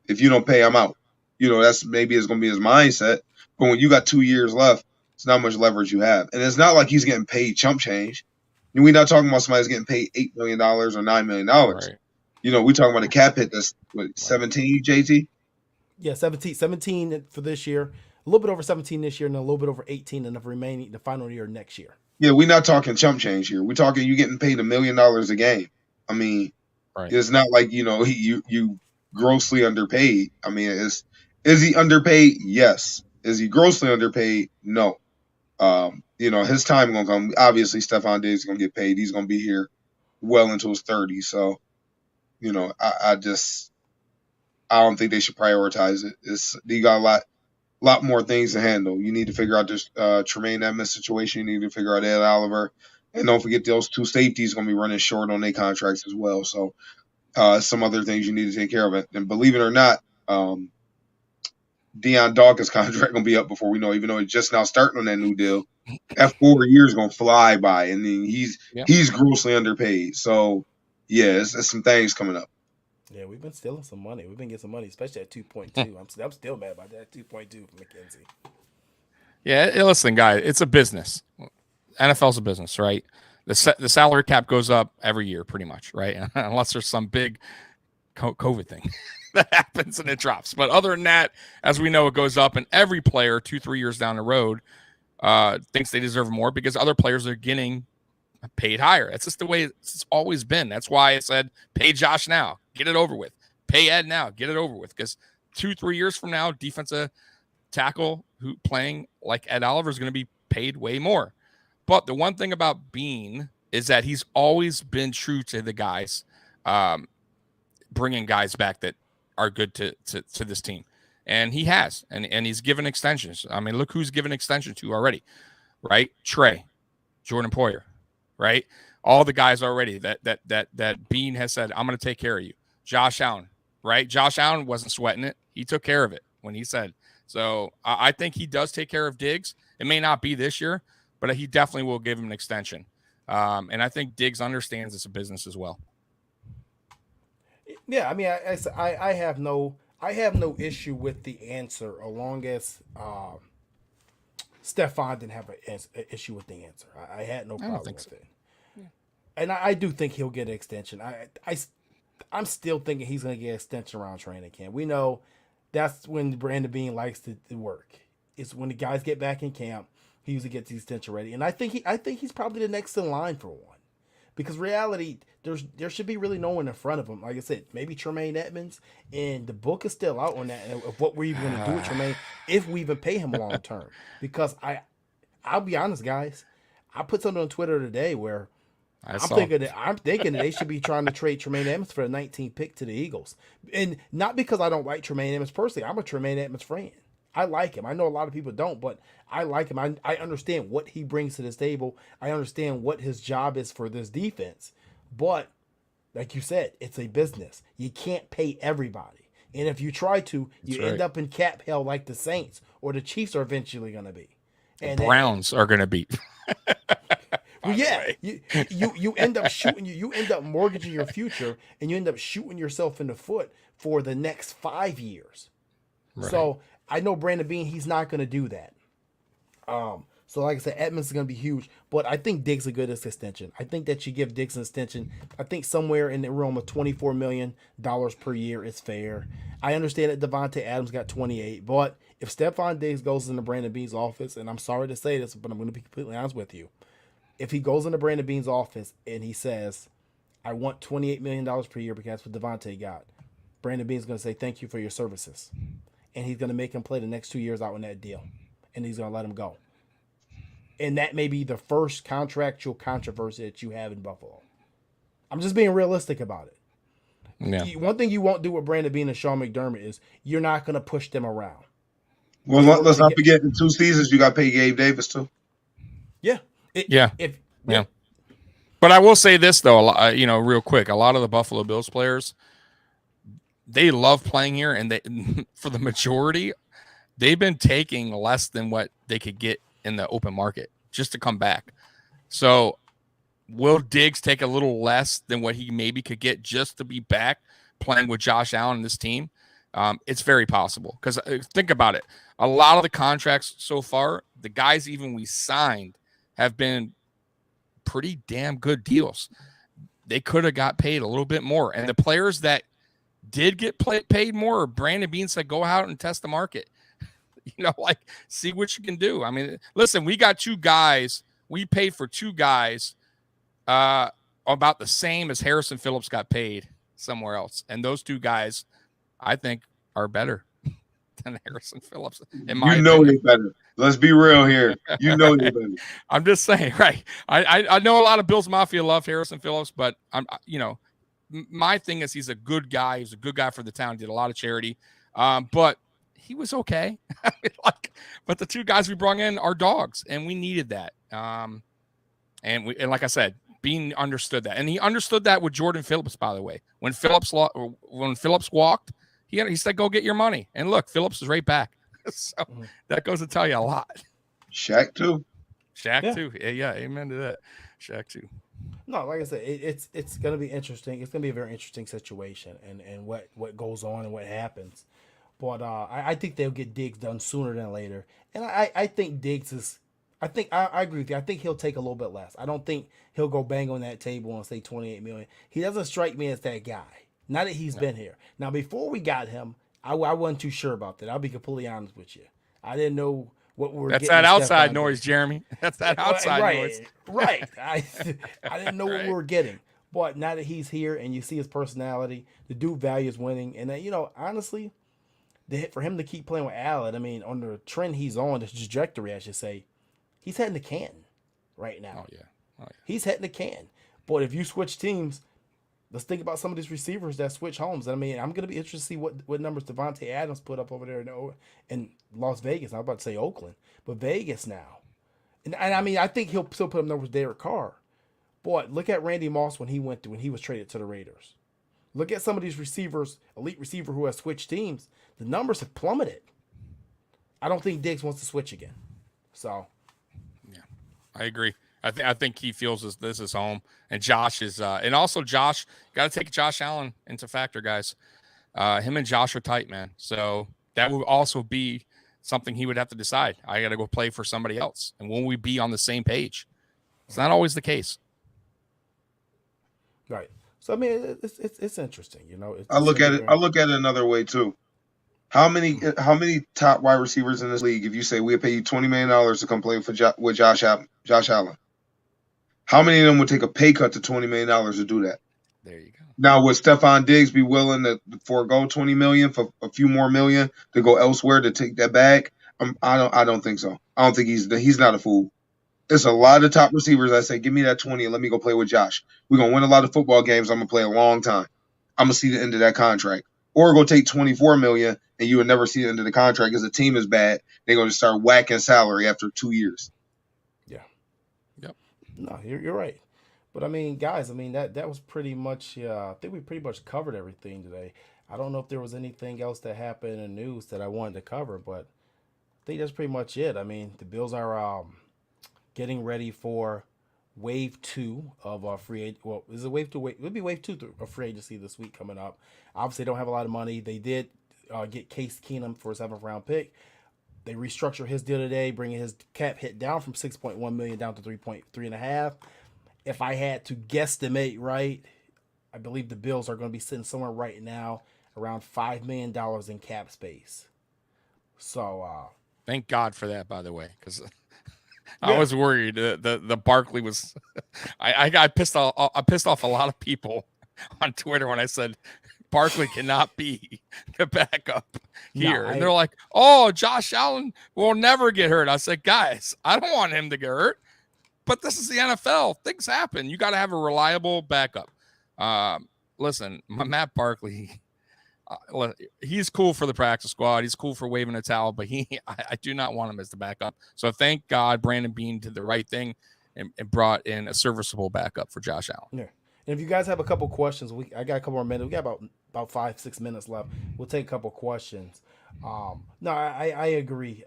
if you don't pay, I'm out. That's maybe it's going to be his mindset. But when you got 2 years left, it's not much leverage you have. And it's not like he's getting paid chump change. We're not talking about somebody who's getting paid $8 million or $9 million. Right. We're talking about a cap hit that's 17, JT? Yeah, 17 for this year. A little bit over 17 this year and a little bit over 18 in the final year next year. Yeah, we're not talking chump change here. We're talking you getting paid $1 million a game. I mean, Right. It's not like, you grossly underpaid. I mean, is he underpaid? Yes. Is he grossly underpaid? No. His time going to come. Obviously, Stefon Diggs is going to get paid. He's going to be here well into his 30s. So, I don't think they should prioritize it. You got a lot more things to handle. You need to figure out this Tremaine Edmonds situation. You need to figure out Ed Oliver. And don't forget those two safeties going to be running short on their contracts as well. So some other things you need to take care of. And believe it or not, Deion Dawkins' contract going to be up before we know, even though he's just now starting on that new deal. That 4 years going to fly by. And then he's grossly underpaid. So, yeah, it's some things coming up. Yeah, we've been stealing some money. We've been getting some money, especially at 2.2. I'm still mad about that 2.2 from McKenzie. Yeah, listen, guys, it's a business. NFL's a business, right? The salary cap goes up every year, pretty much, right? Unless there's some big COVID thing that happens and it drops. But other than that, as we know, it goes up, and every player 2-3 years down the road thinks they deserve more because other players are getting paid higher. That's just the way it's always been. That's why I said pay Josh now, get it over with. Pay Ed now, get it over with. Because 2-3 years from now, defensive tackle who playing like Ed Oliver is going to be paid way more. But the one thing about Beane is that he's always been true to the guys, bringing guys back that are good to this team. And he has, and he's given extensions. I mean, look who's given extension to already, right? Trey, Jordan Poyer, right? All the guys already that Beane has said, I'm going to take care of you. Josh Allen, right? Josh Allen wasn't sweating it. He took care of it when he said. So I think he does take care of Diggs. It may not be this year, but he definitely will give him an extension. And I think Diggs understands it's a business as well. Yeah, I mean, I have no issue with the answer, as long as Stefon didn't have an issue with the answer. I had no problem with it. Yeah. And I do think he'll get an extension. I'm still thinking he's going to get an extension around training camp. We know that's when Brandon Beane likes to work. It's when the guys get back in camp, he usually gets the extension ready. And I think he's probably the next in line for one. Because reality, there should be really no one in front of him. Like I said, maybe Tremaine Edmonds, and the book is still out on that of what we're even going to do with Tremaine if we even pay him long term. Because I'll be honest, guys, I put something on Twitter today where I'm thinking that they should be trying to trade Tremaine Edmonds for a 19th pick to the Eagles, and not because I don't like Tremaine Edmonds personally. I'm a Tremaine Edmonds fan. I like him. I know a lot of people don't, but I like him. I understand what he brings to this table. I understand what his job is for this defense. But, like you said, it's a business. You can't pay everybody. And if you try to, you end up in cap hell like the Saints or the Chiefs are eventually going to be. And the Browns are going to be. Well, yeah, you end up shooting. You end up mortgaging your future, and you end up shooting yourself in the foot for the next 5 years. Right. So I know Brandon Beane, he's not going to do that. So like I said, Edmonds is going to be huge, but I think Diggs is a good extension. I think that you give Diggs an extension. I think somewhere in the realm of $24 million per year is fair. I understand that Devontae Adams got 28, but if Stefon Diggs goes into Brandon Beane's office, and I'm sorry to say this, but I'm going to be completely honest with you. If he goes into Brandon Beane's office and he says, I want $28 million per year because that's what Devontae got. Brandon Beane's going to say thank you for your services. And he's going to make him play the next 2 years out on that deal. And he's going to let him go. And that may be the first contractual controversy that you have in Buffalo. I'm just being realistic about it. Yeah. One thing you won't do with Brandon Beane and Sean McDermott is you're not going to push them around. Well, let's not forget in 2 seasons you got to pay Gabe Davis too. Yeah. Yeah. But I will say this though, real quick, a lot of the Buffalo Bills players, they love playing here, and they, for the majority, they've been taking less than what they could get in the open market just to come back. So will Diggs take a little less than what he maybe could get just to be back playing with Josh Allen and this team? It's very possible, because think about it. A lot of the contracts so far, the guys even we signed have been pretty damn good deals. They could have got paid a little bit more. And the players that did get paid more, Brandon Beane said, go out and test the market. See what you can do. I mean, listen, we got 2 guys. We paid for 2 guys about the same as Harrison Phillips got paid somewhere else. And those 2 guys, I think, are better than Harrison Phillips. In my opinion. They're better. Let's be real here. They're better. I'm just saying, right? I know a lot of Bills Mafia love Harrison Phillips, but my thing is he's a good guy. He's a good guy for the town. Did a lot of charity, but he was okay. But the 2 guys we brought in are dogs, and we needed that. And like I said, Beane understood that, and he understood that with Jordan Phillips. By the way, when Phillips walked, he said, "Go get your money." And look, Phillips is right back. So that goes to tell you a lot. Shaq too. too. Yeah, amen to that. Shaq too. No, like I said, it's going to be interesting. It's going to be a very interesting situation, and what goes on and what happens. But I think they'll get Diggs done sooner than later. And I think Diggs is. I agree with you. I think he'll take a little bit less. I don't think he'll go bang on that table and say $28 million. He doesn't strike me as that guy. Now that he's been here. Now, before we got him, I wasn't too sure about that. I'll be completely honest with you. I didn't know what we were getting. That's that outside noise, Jeremy. That's that outside noise. Right. I didn't know what we were getting. But now that he's here and you see his personality, the dude values winning. And, honestly, for him to keep playing with Allen, I mean, on the trend he's on, the trajectory, I should say, he's heading to Canton right now. Oh, yeah. He's heading to Canton. But if you switch teams, let's think about some of these receivers that switch homes. I mean, I'm going to be interested to see what numbers Devontae Adams put up over there in Las Vegas. I was about to say Oakland, but Vegas now. And I mean, I think he'll still put up numbers with Derek Carr. But look at Randy Moss when he was traded to the Raiders. Look at some of these receivers, elite receiver who has switched teams. The numbers have plummeted. I don't think Diggs wants to switch again. So, yeah, I agree. I think he feels this is home, and Josh is, and also Josh, got to take Josh Allen into factor, guys. Him and Josh are tight, man. So that would also be something he would have to decide. I got to go play for somebody else, and will we be on the same page? It's not always the case. Right. So I mean, it's interesting, I look at it another way too. How many top wide receivers in this league? If you say we'll pay you $20 million to come play with Josh Allen, how many of them would take a pay cut to $20 million to do that? There you go. Now, would Stefon Diggs be willing to forego $20 million for a few more million to go elsewhere to take that bag? I don't think so. I don't think he's not a fool. There's a lot of top receivers that say, give me that 20 and let me go play with Josh. We're going to win a lot of football games. I'm going to play a long time. I'm going to see the end of that contract. Or go take $24 million and you will never see the end of the contract because the team is bad. They're going to start whacking salary after 2 years. Yeah. Yep. No, you're right. But, I mean, guys, that was pretty much, I think we pretty much covered everything today. I don't know if there was anything else that happened in the news that I wanted to cover, but I think that's pretty much it. I mean, the Bills are getting ready for wave 2 of our free agent. Well, is it wave 2? It'll be wave 2 of free agency this week coming up. Obviously, they don't have a lot of money. They did get Case Keenum for a 7th round pick. They restructured his deal today, bringing his cap hit down from $6.1 million down to $3.5. If I had to guesstimate right, I believe the Bills are going to be sitting somewhere right now around $5 million in cap space. So, thank God for that, by the way, because I was worried. The Barkley was. I got pissed off. I pissed off a lot of people on Twitter when I said Barkley cannot be the backup here, and they're like, "Oh, Josh Allen will never get hurt." I said, "Guys, I don't want him to get hurt, but this is the NFL. Things happen. You got to have a reliable backup." Listen, Matt Barkley. He's cool for the practice squad. He's cool for waving a towel, but I do not want him as the backup. So thank God Brandon Beane did the right thing and brought in a serviceable backup for Josh Allen. Yeah. And if you guys have a couple questions, I got a couple more minutes. We got about 5-6 minutes left. We'll take a couple questions. No, I agree.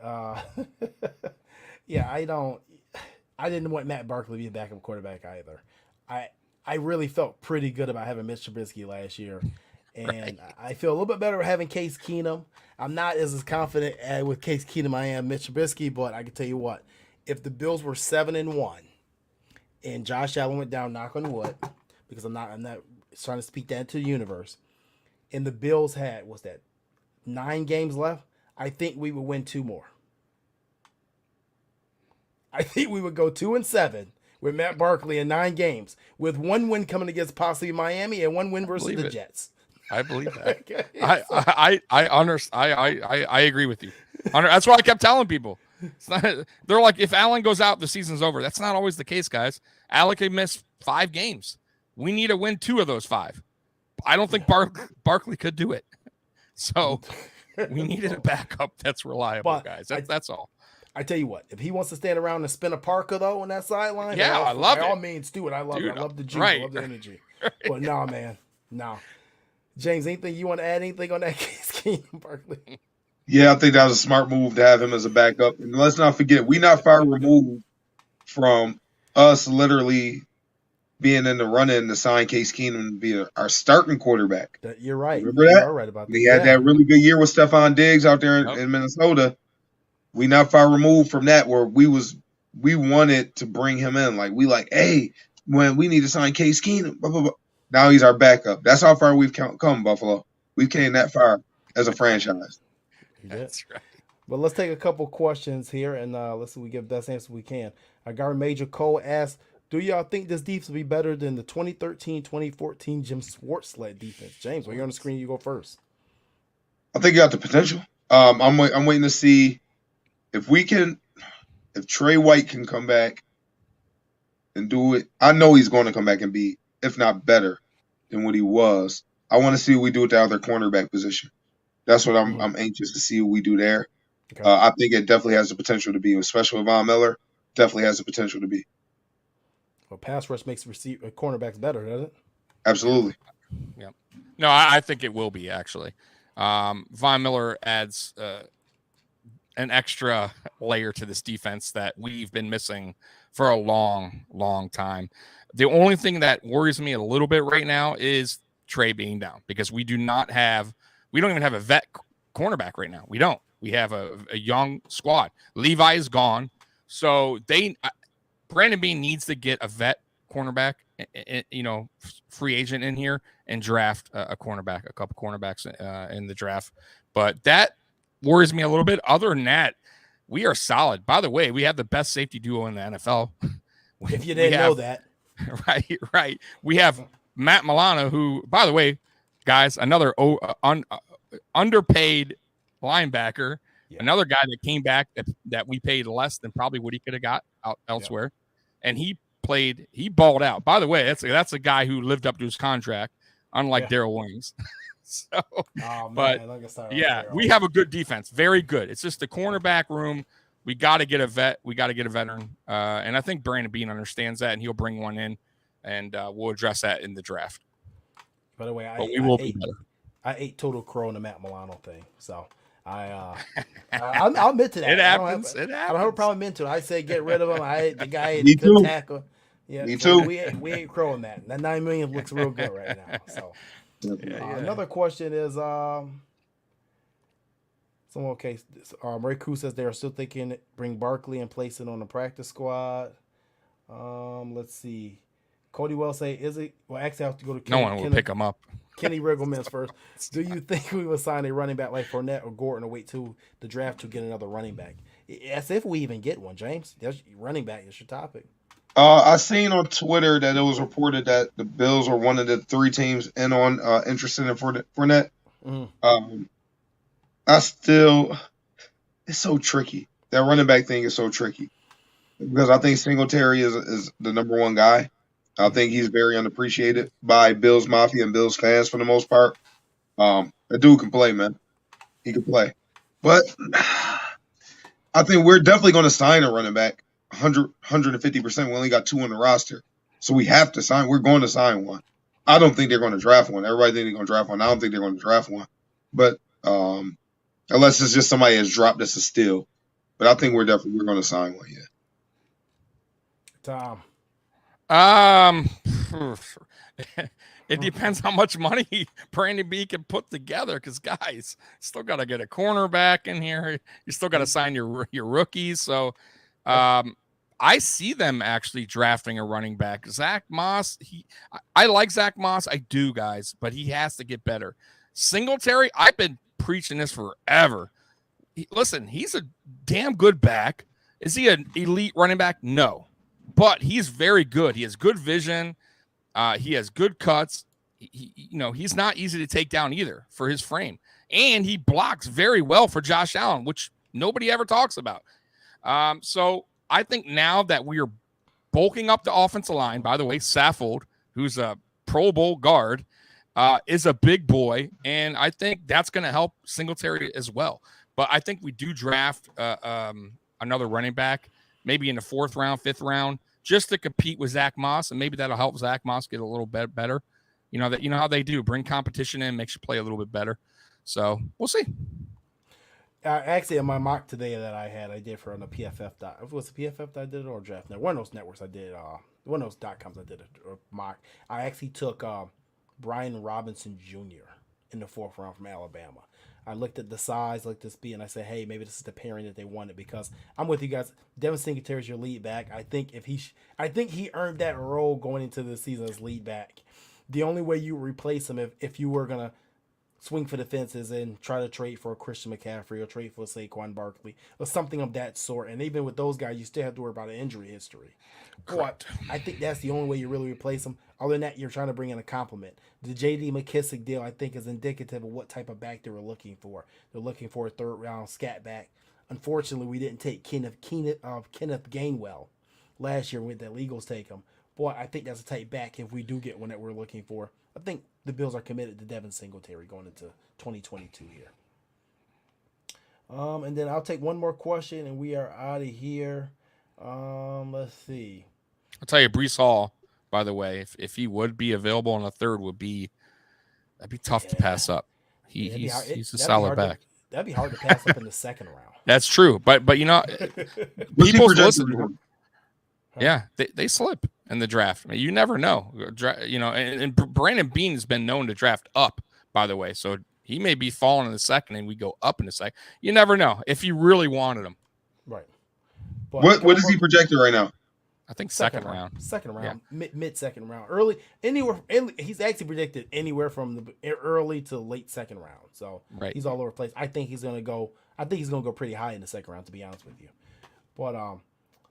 Yeah, I didn't want Matt Barkley to be a backup quarterback either. I really felt pretty good about having Mitch Trubisky last year. And right. I feel a little bit better having Case Keenum. I'm not as confident with Case Keenum I am Mitch Trubisky, but I can tell you what, if the Bills were 7-1 and Josh Allen went down, knock on wood, because I'm not trying to speak that into the universe, and the Bills had 9 games left, I think we would win 2 more. I think we would go 2-7 with Matt Barkley in 9 games, with 1 win coming against possibly Miami and 1 win versus the Jets. I believe that. Okay, I agree with you. That's why I kept telling people. It's not, they're like, if Allen goes out, the season's over. That's not always the case, guys. Allen can miss 5 games. We need to win 2 of those 5. I don't think Barkley could do it. So we needed a backup that's reliable, guys. That's all. I tell you what, if he wants to stand around and spin a Parker though on that sideline, I love it. By all means, do it. I love it. I love the juice. I love the energy. Right. But no, man, no. James, anything you want to add? Anything on that Case Keenum Barkley? Yeah, I think that was a smart move to have him as a backup. And let's not forget, we're not far removed from us literally being in the run-in to sign Case Keenum to be our starting quarterback. You're right. Remember that? You're right about that. He had that really good year with Stefon Diggs out there in Minnesota. We not far removed from that, where we wanted to bring him in. Hey, when we need to sign Case Keenum, blah, blah, blah. Now he's our backup. That's how far we've come, Buffalo. We came that far as a franchise. That's right. But let's take a couple questions here, and let's see if we give the best answer we can. Garrett Major Cole asks, do y'all think this defense will be better than the 2013-2014 Jim Schwartz-led defense? James, when you're on the screen, you go first. I think you got the potential. I'm waiting to see if Trey White can come back and do it. I know he's going to come back and be, if not better than what he was. I want to see what we do with the other cornerback position. That's what I'm anxious to see what we do there. Okay. I think it definitely has the potential to be, especially with Von Miller, definitely has the potential to be. Well, pass rush makes cornerbacks better, doesn't it? Absolutely. Yeah. No, I think it will be, actually. Von Miller adds an extra layer to this defense that we've been missing for a long, long time. The only thing that worries me a little bit right now is Trey being down, because we don't even have a vet cornerback right now. We don't. We have a young squad. Levi is gone. So Brandon Beane needs to get a vet cornerback, free agent in here, and draft a couple cornerbacks in the draft. But that worries me a little bit. Other than that, we are solid. By the way, we have the best safety duo in the NFL. If you didn't know that. Right. We have Matt Milano, who, by the way, guys, another underpaid linebacker, another guy that came back that we paid less than probably what he could have got out elsewhere. And he balled out. By the way, that's a guy who lived up to his contract, unlike Darrell Williams. So, we have a good defense, very good. It's just the cornerback room. We got to get a vet. We got to get a veteran. And I think Brandon Beane understands that, and he'll bring one in, and we'll address that in the draft. By the way, I ate total crow on the Matt Milano thing. So I'll admit to that. It happens. I don't have a problem into it. I say get rid of him. The guy Me too. tackle. Yeah, Me too. We ate crow on that. That $9 million looks real good right now. So another question is Ray Cruz says they are still thinking bring Barkley and place it on the practice squad. Let's see. Cody Wells say, actually I have to go to Kenny. No one will pick him up. Kenny Riggleman's first. Do you think we will sign a running back like Fournette or Gordon or wait till the draft to get another running back? As if we even get one, James. That's running back is your topic. I seen on Twitter that it was reported that the Bills are one of the 3 teams interested in Fournette. It's so tricky. That running back thing is so tricky because I think Singletary is the number 1 guy. I think he's very unappreciated by Bills Mafia and Bills fans for the most part. That dude can play, man. He can play. But I think we're definitely going to sign a running back 150%. We only got 2 on the roster. So we have to sign. We're going to sign one. I don't think they're going to draft one. Everybody thinks they're going to draft one. I don't think they're going to draft one. But unless it's just somebody has dropped us a steal. But I think we're going to sign one, Tom. It depends how much money Brandon Beane can put together. Because guys, still got to get a cornerback in here. You still got to sign your rookies. So, I see them actually drafting a running back. Zach Moss. I like Zach Moss. I do, guys, but he has to get better. Singletary. I've been preaching this forever. Listen, he's a damn good back. Is he an elite running back? No. But he's very good. He has good vision. He has good cuts. He's not easy to take down either for his frame. And he blocks very well for Josh Allen, which nobody ever talks about. So I think now that we are bulking up the offensive line, by the way, Saffold, who's a Pro Bowl guard, is a big boy. And I think that's going to help Singletary as well. But I think we do draft another running back, maybe in the 4th round, 5th round, just to compete with Zach Moss, and maybe that'll help Zach Moss get a little bit better. You know how they do, bring competition in, makes you play a little bit better. So we'll see. Actually, in my mock today that I did for on the PFF. Was the PFF that I did it or Draft Network? One of those networks I did. One of those .coms I did a mock. I actually took Brian Robinson Jr. in the 4th round from Alabama. I looked at the size, looked at the speed, and I said, hey, maybe this is the pairing that they wanted because I'm with you guys. Devin Singletary is your lead back. I think he earned that role going into the season as lead back. The only way you replace him if you were going to swing for the fences and try to trade for a Christian McCaffrey or trade for Saquon Barkley or something of that sort. And even with those guys, you still have to worry about an injury history. Correct. But I think that's the only way you really replace them. Other than that, you're trying to bring in a compliment. The J.D. McKissick deal, I think, is indicative of what type of back they were looking for. They're looking for a 3rd round scat back. Unfortunately, we didn't take Kenneth Gainwell last year with the Eagles take him. Boy, I think that's a tight back if we do get one that we're looking for. I think the Bills are committed to Devin Singletary going into 2022 here. And then I'll take one more question, and we are out of here. Let's see. I'll tell you, Breece Hall, by the way, if he would be available on the 3rd, that'd be tough to pass up. He's a solid back. That'd be hard to pass up in the 2nd round. That's true, but people's listen. Yeah, they slip in the draft. I mean, you never know. And Brandon Beane has been known to draft up, by the way. So he may be falling in the 2nd and we go up in the 2nd. You never know if you really wanted him. Right. But what is he projected right now? I think second round. 2nd round, yeah. mid 2nd round, early anywhere. He's actually predicted anywhere from the early to late 2nd round. So he's all over the place. I think he's gonna go pretty high in the 2nd round, to be honest with you. But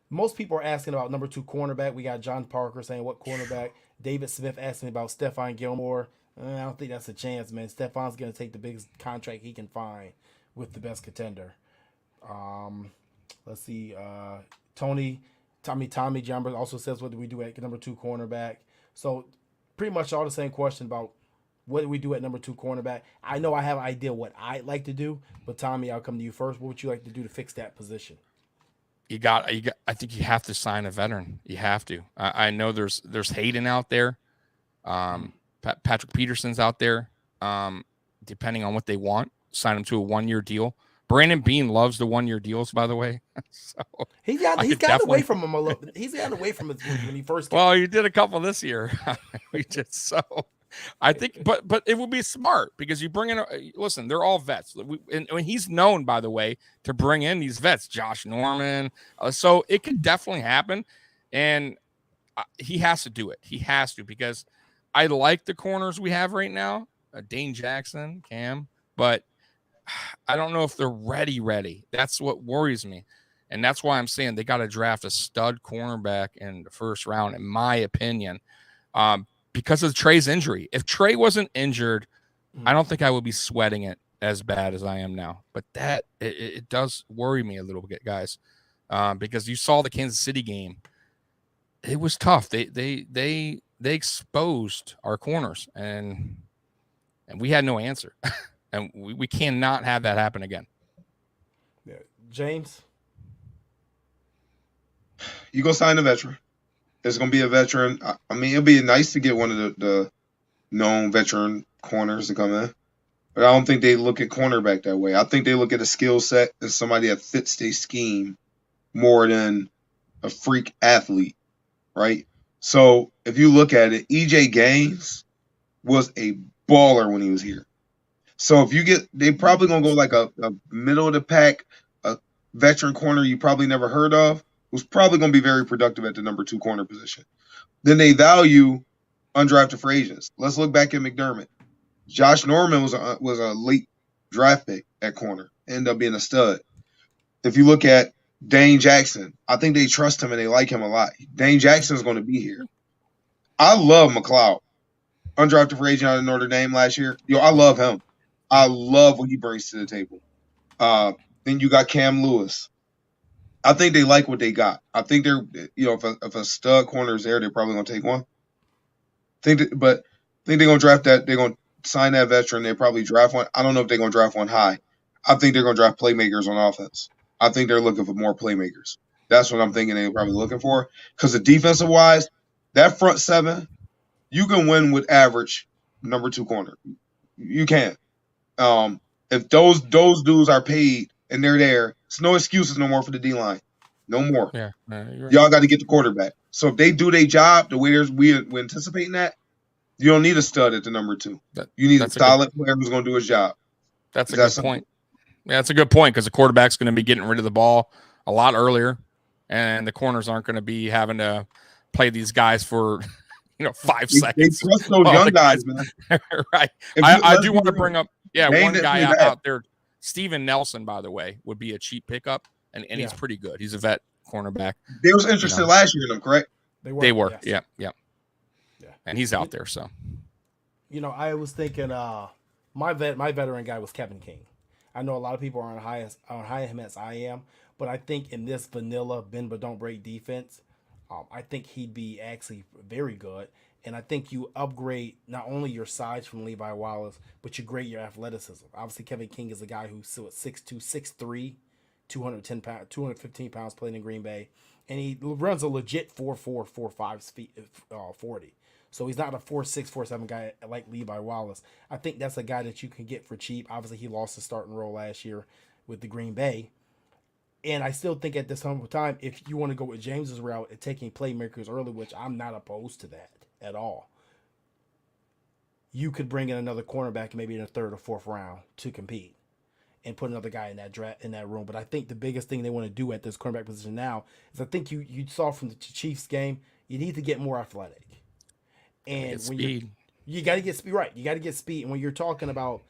most people are asking about number 2 cornerback. We got John Parker saying what cornerback. David Smith asking about Stephon Gilmore. I don't think that's a chance, man. Stefon's gonna take the biggest contract he can find with the best contender. Let's see. Tommy Jambers also says, what do we do at number 2 cornerback? So pretty much all the same question about what do we do at number 2 cornerback. I know I have an idea what I'd like to do, but Tommy, I'll come to you first. What would you like to do to fix that position? I think you have to sign a veteran. You have to. I know there's Hayden out there. Patrick Peterson's out there. Depending on what they want, sign him to a 1-year deal. Brandon Beane loves the 1-year deals, by the way. So he's gotten away from him a little. He's gotten away from it when he first came. Well, you did a couple this year. I think, but it would be smart because you bring in. Listen, they're all vets, and he's known, by the way, to bring in these vets, Josh Norman. So it could definitely happen, and he has to do it. He has to because I like the corners we have right now, Dane Jackson, Cam, but I don't know if they're ready. That's what worries me. And that's why I'm saying they got to draft a stud cornerback in the first round, in my opinion, because of Trey's injury. If Trey wasn't injured, I don't think I would be sweating it as bad as I am now. But that it does worry me a little bit, guys, because you saw the Kansas City game. It was tough. They exposed our corners, and we had no answer. And we cannot have that happen again. Yeah. James? You go sign a veteran. It's going to be a veteran. I mean, it'll be nice to get one of the known veteran corners to come in. But I don't think they look at cornerback that way. I think they look at a skill set as somebody that fits their scheme more than a freak athlete, right? So if you look at it, EJ Gaines was a baller when he was here. So if they probably gonna go like a middle of the pack, a veteran corner you probably never heard of, who's probably gonna be very productive at the number 2 corner position. Then they value undrafted free agents. Let's look back at McDermott. Josh Norman was a late draft pick at corner, ended up being a stud. If you look at Dane Jackson, I think they trust him and they like him a lot. Dane Jackson's going to be here. I love McLeod, undrafted free agent out of Notre Dame last year. I love him. I love what he brings to the table. Then you got Cam Lewis. I think they like what they got. I think they're, if a stud corner is there, they're probably going to take one. I think they're going to draft that. They're going to sign that veteran. They probably draft one. I don't know if they're going to draft one high. I think they're going to draft playmakers on offense. I think they're looking for more playmakers. That's what I'm thinking they're probably looking for. Because the defensive wise, that front 7, you can win with average number 2 corner. You can. If those dudes are paid and they're there, it's no excuses no more for the D-line. No more. Yeah, right. Y'all got to get the quarterback. So if they do their job the way we're anticipating that, you don't need a stud at the number 2. You need a solid player who's going to do his job. That's a good point. Yeah, that's a good point because the quarterback's going to be getting rid of the ball a lot earlier, and the corners aren't going to be having to play these guys for 5 seconds. They trust those young guys, man. Right. I do want to bring up one guy out there. Steven Nelson, by the way, would be a cheap pickup, and he's pretty good. He's a vet cornerback. They was interested last year in him, correct? They were. Yes. Yeah. And he's out there, so. I was thinking my veteran guy was Kevin King. I know a lot of people aren't high on him as I am, but I think in this vanilla bend but don't break defense, I think he'd be actually very good. And I think you upgrade not only your size from Levi Wallace, but you grade your athleticism. Obviously, Kevin King is a guy who's 6'2", 6'3", 210 pounds, 215 pounds, playing in Green Bay, and he runs a legit 4'4", 4'5", 40. So he's not a 4'6", 4'7" guy like Levi Wallace. I think that's a guy that you can get for cheap. Obviously, he lost his starting role last year with the Green Bay. And I still think at this time, if you want to go with James's route and taking playmakers early, which I'm not opposed to that at all, you could bring in another cornerback maybe in the 3rd or 4th round to compete and put another guy in that room. But I think the biggest thing they want to do at this cornerback position now is I think you saw from the Chiefs game, you need to get more athletic. And when you got to get speed, right? You got to get speed. And when you're talking about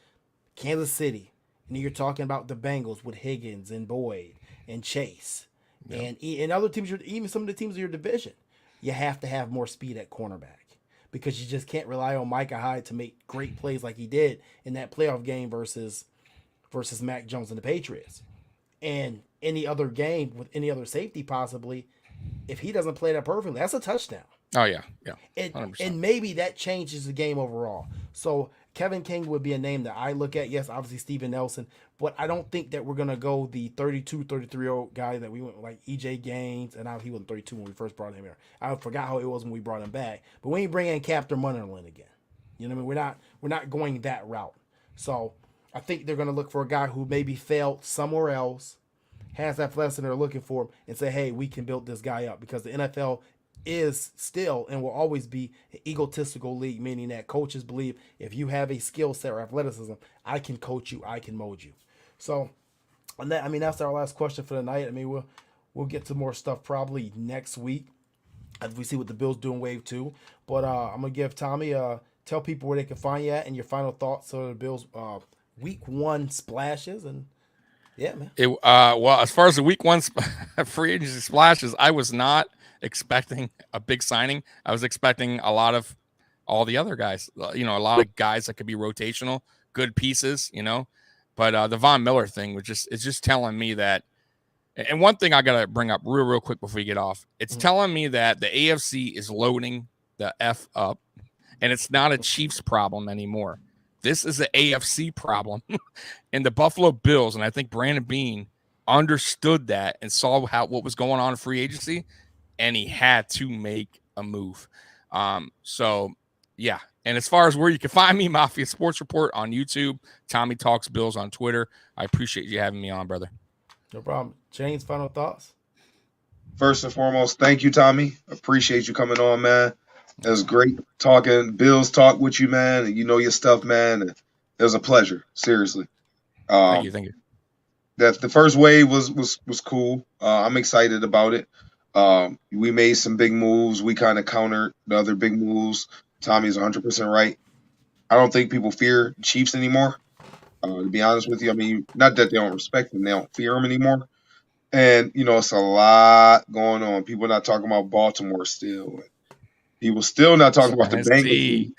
Kansas City, and you're talking about the Bengals with Higgins and Boyd and Chase, and other teams, even some of the teams in your division, you have to have more speed at cornerback because you just can't rely on Micah Hyde to make great plays like he did in that playoff game versus Mac Jones and the Patriots. And any other game with any other safety possibly, if he doesn't play that perfectly, that's a touchdown. Oh, yeah. And maybe that changes the game overall. So Kevin King would be a name that I look at. Yes, obviously Steven Nelson, but I don't think that we're going to go the 32, 33-year-old guy that we went with, like EJ Gaines, and he wasn't 32 when we first brought him here. I forgot how it was when we brought him back. But when you bring in Captain Munnerlyn again, you know what I mean? We're not going that route. So I think they're going to look for a guy who maybe failed somewhere else, has that lesson they're looking for, and say, hey, we can build this guy up because the NFL is still and will always be an egotistical league, meaning that coaches believe if you have a skill set or athleticism, I can coach you, I can mold you. So, that's our last question for the night. We'll get to more stuff probably next week as we see what the Bills do in Wave 2. But I'm gonna give Tommy tell people where they can find you at and your final thoughts on the Bills Week 1 splashes and Yeah, man. Well, as far as the week 1 free agency splashes, I was not expecting a big signing. I was expecting a lot of all the other guys, a lot of guys that could be rotational, good pieces, but the Von Miller thing it's just telling me that. And one thing I got to bring up real quick before we get off, it's telling me that the AFC is loading the F up, and it's not a Chiefs problem anymore. This is an AFC problem. And the Buffalo Bills, and I think Brandon Beane understood that and saw what was going on in free agency, and he had to make a move. So, yeah. And as far as where you can find me, Mafia Sports Report on YouTube, Tommy Talks Bills on Twitter. I appreciate you having me on, brother. No problem. James, final thoughts? First and foremost, thank you, Tommy. Appreciate you coming on, man. It was great talking Bills talk with you, man. And you know your stuff, man. It was a pleasure, seriously. Thank you. The first wave was cool. I'm excited about it. We made some big moves. We kind of countered the other big moves. Tommy's 100% right. I don't think people fear Chiefs anymore. To be honest with you, I mean, not that they don't respect them, they don't fear them anymore. And, it's a lot going on. People are not talking about Baltimore still. People still not talking about the Bengals.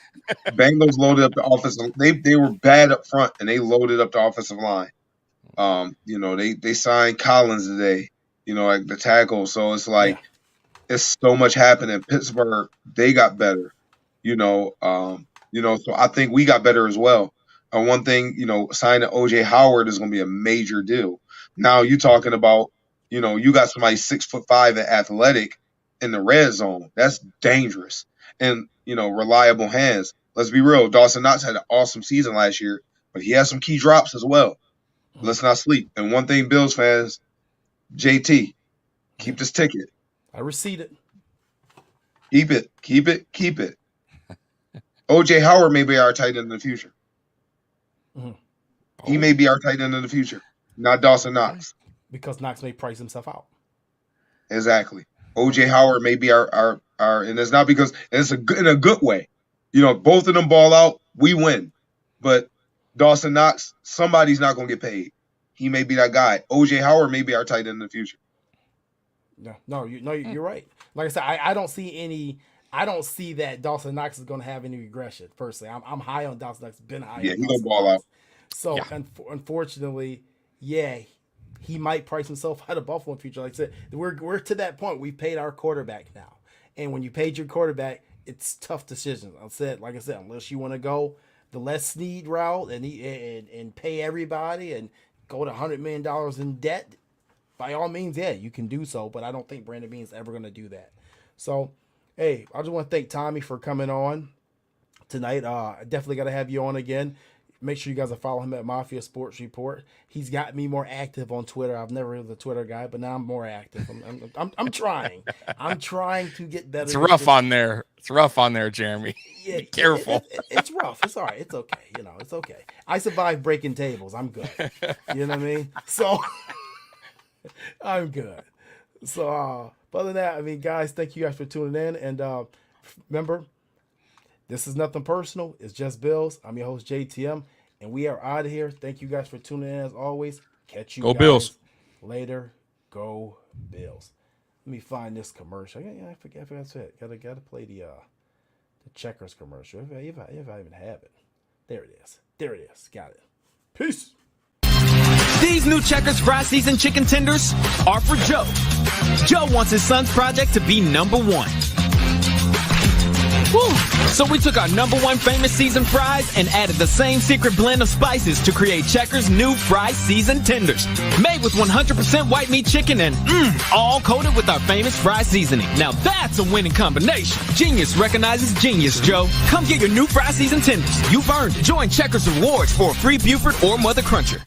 Bengals loaded up the offensive. They were bad up front, and they loaded up the offensive line. They signed Collins today, like the tackle. So it's like it's so much happening. Pittsburgh, they got better, so I think we got better as well. And one thing, signing OJ Howard is going to be a major deal. Now you talking about, you got somebody 6'5" and athletic in the red zone. That's dangerous. And, reliable hands. Let's be real. Dawson Knox had an awesome season last year, but he had some key drops as well. Let's not sleep. And one thing, Bills fans, JT, keep this ticket. I receipt it. Keep it. OJ Howard may be our tight end in the future. He may be our tight end in the future, not Dawson Knox. Because Knox may price himself out. Exactly. OJ Howard may be our and it's not because it's in a good way. Both of them ball out, we win. But Dawson Knox, somebody's not going to get paid. He may be that guy. OJ Howard may be our tight end in the future. You're right. Like I said, I don't see that Dawson Knox is going to have any regression. Personally, I'm high on Dawson Knox. Been high. Yeah, he don't ball out. So unfortunately, he might price himself out of Buffalo in the future. Like I said, we're to that point. We've paid our quarterback now, and when you paid your quarterback, it's tough decisions. Like I said, unless you want to go the Les Snead route and pay everybody and go to $100 million in debt, by all means, you can do so. But I don't think Brandon Beane is ever going to do that. So, hey, I just want to thank Tommy for coming on tonight. I definitely got to have you on again. Make sure you guys are following him at Mafia Sports Report. He's got me more active on Twitter. I've never been a Twitter guy, but now I'm more active. I'm trying. I'm trying to get better. It's rough on there. It's rough on there, Jeremy. Yeah, be careful. It's rough. It's all right. It's okay. It's okay. I survived breaking tables. I'm good. You know what I mean? So I'm good. So, but other than that, I mean, guys, thank you guys for tuning in. And remember, this is nothing personal. It's just Bills. I'm your host, JTM, and we are out of here. Thank you guys for tuning in as always. Catch you guys Bills later. Go Bills. Let me find this commercial. I forgot it. Gotta play the Checkers commercial. If I even have it. There it is. Got it. Peace. These new Checkers fry season chicken tenders are for Joe. Joe wants his son's project to be number one. Woo. So we took our number one famous seasoned fries and added the same secret blend of spices to create Checkers' new fry seasoned tenders. Made with 100% white meat chicken and all coated with our famous fry seasoning. Now that's a winning combination. Genius recognizes genius, Joe. Come get your new fry seasoned tenders. You've earned it. Join Checkers Rewards for a free Buford or Mother Cruncher.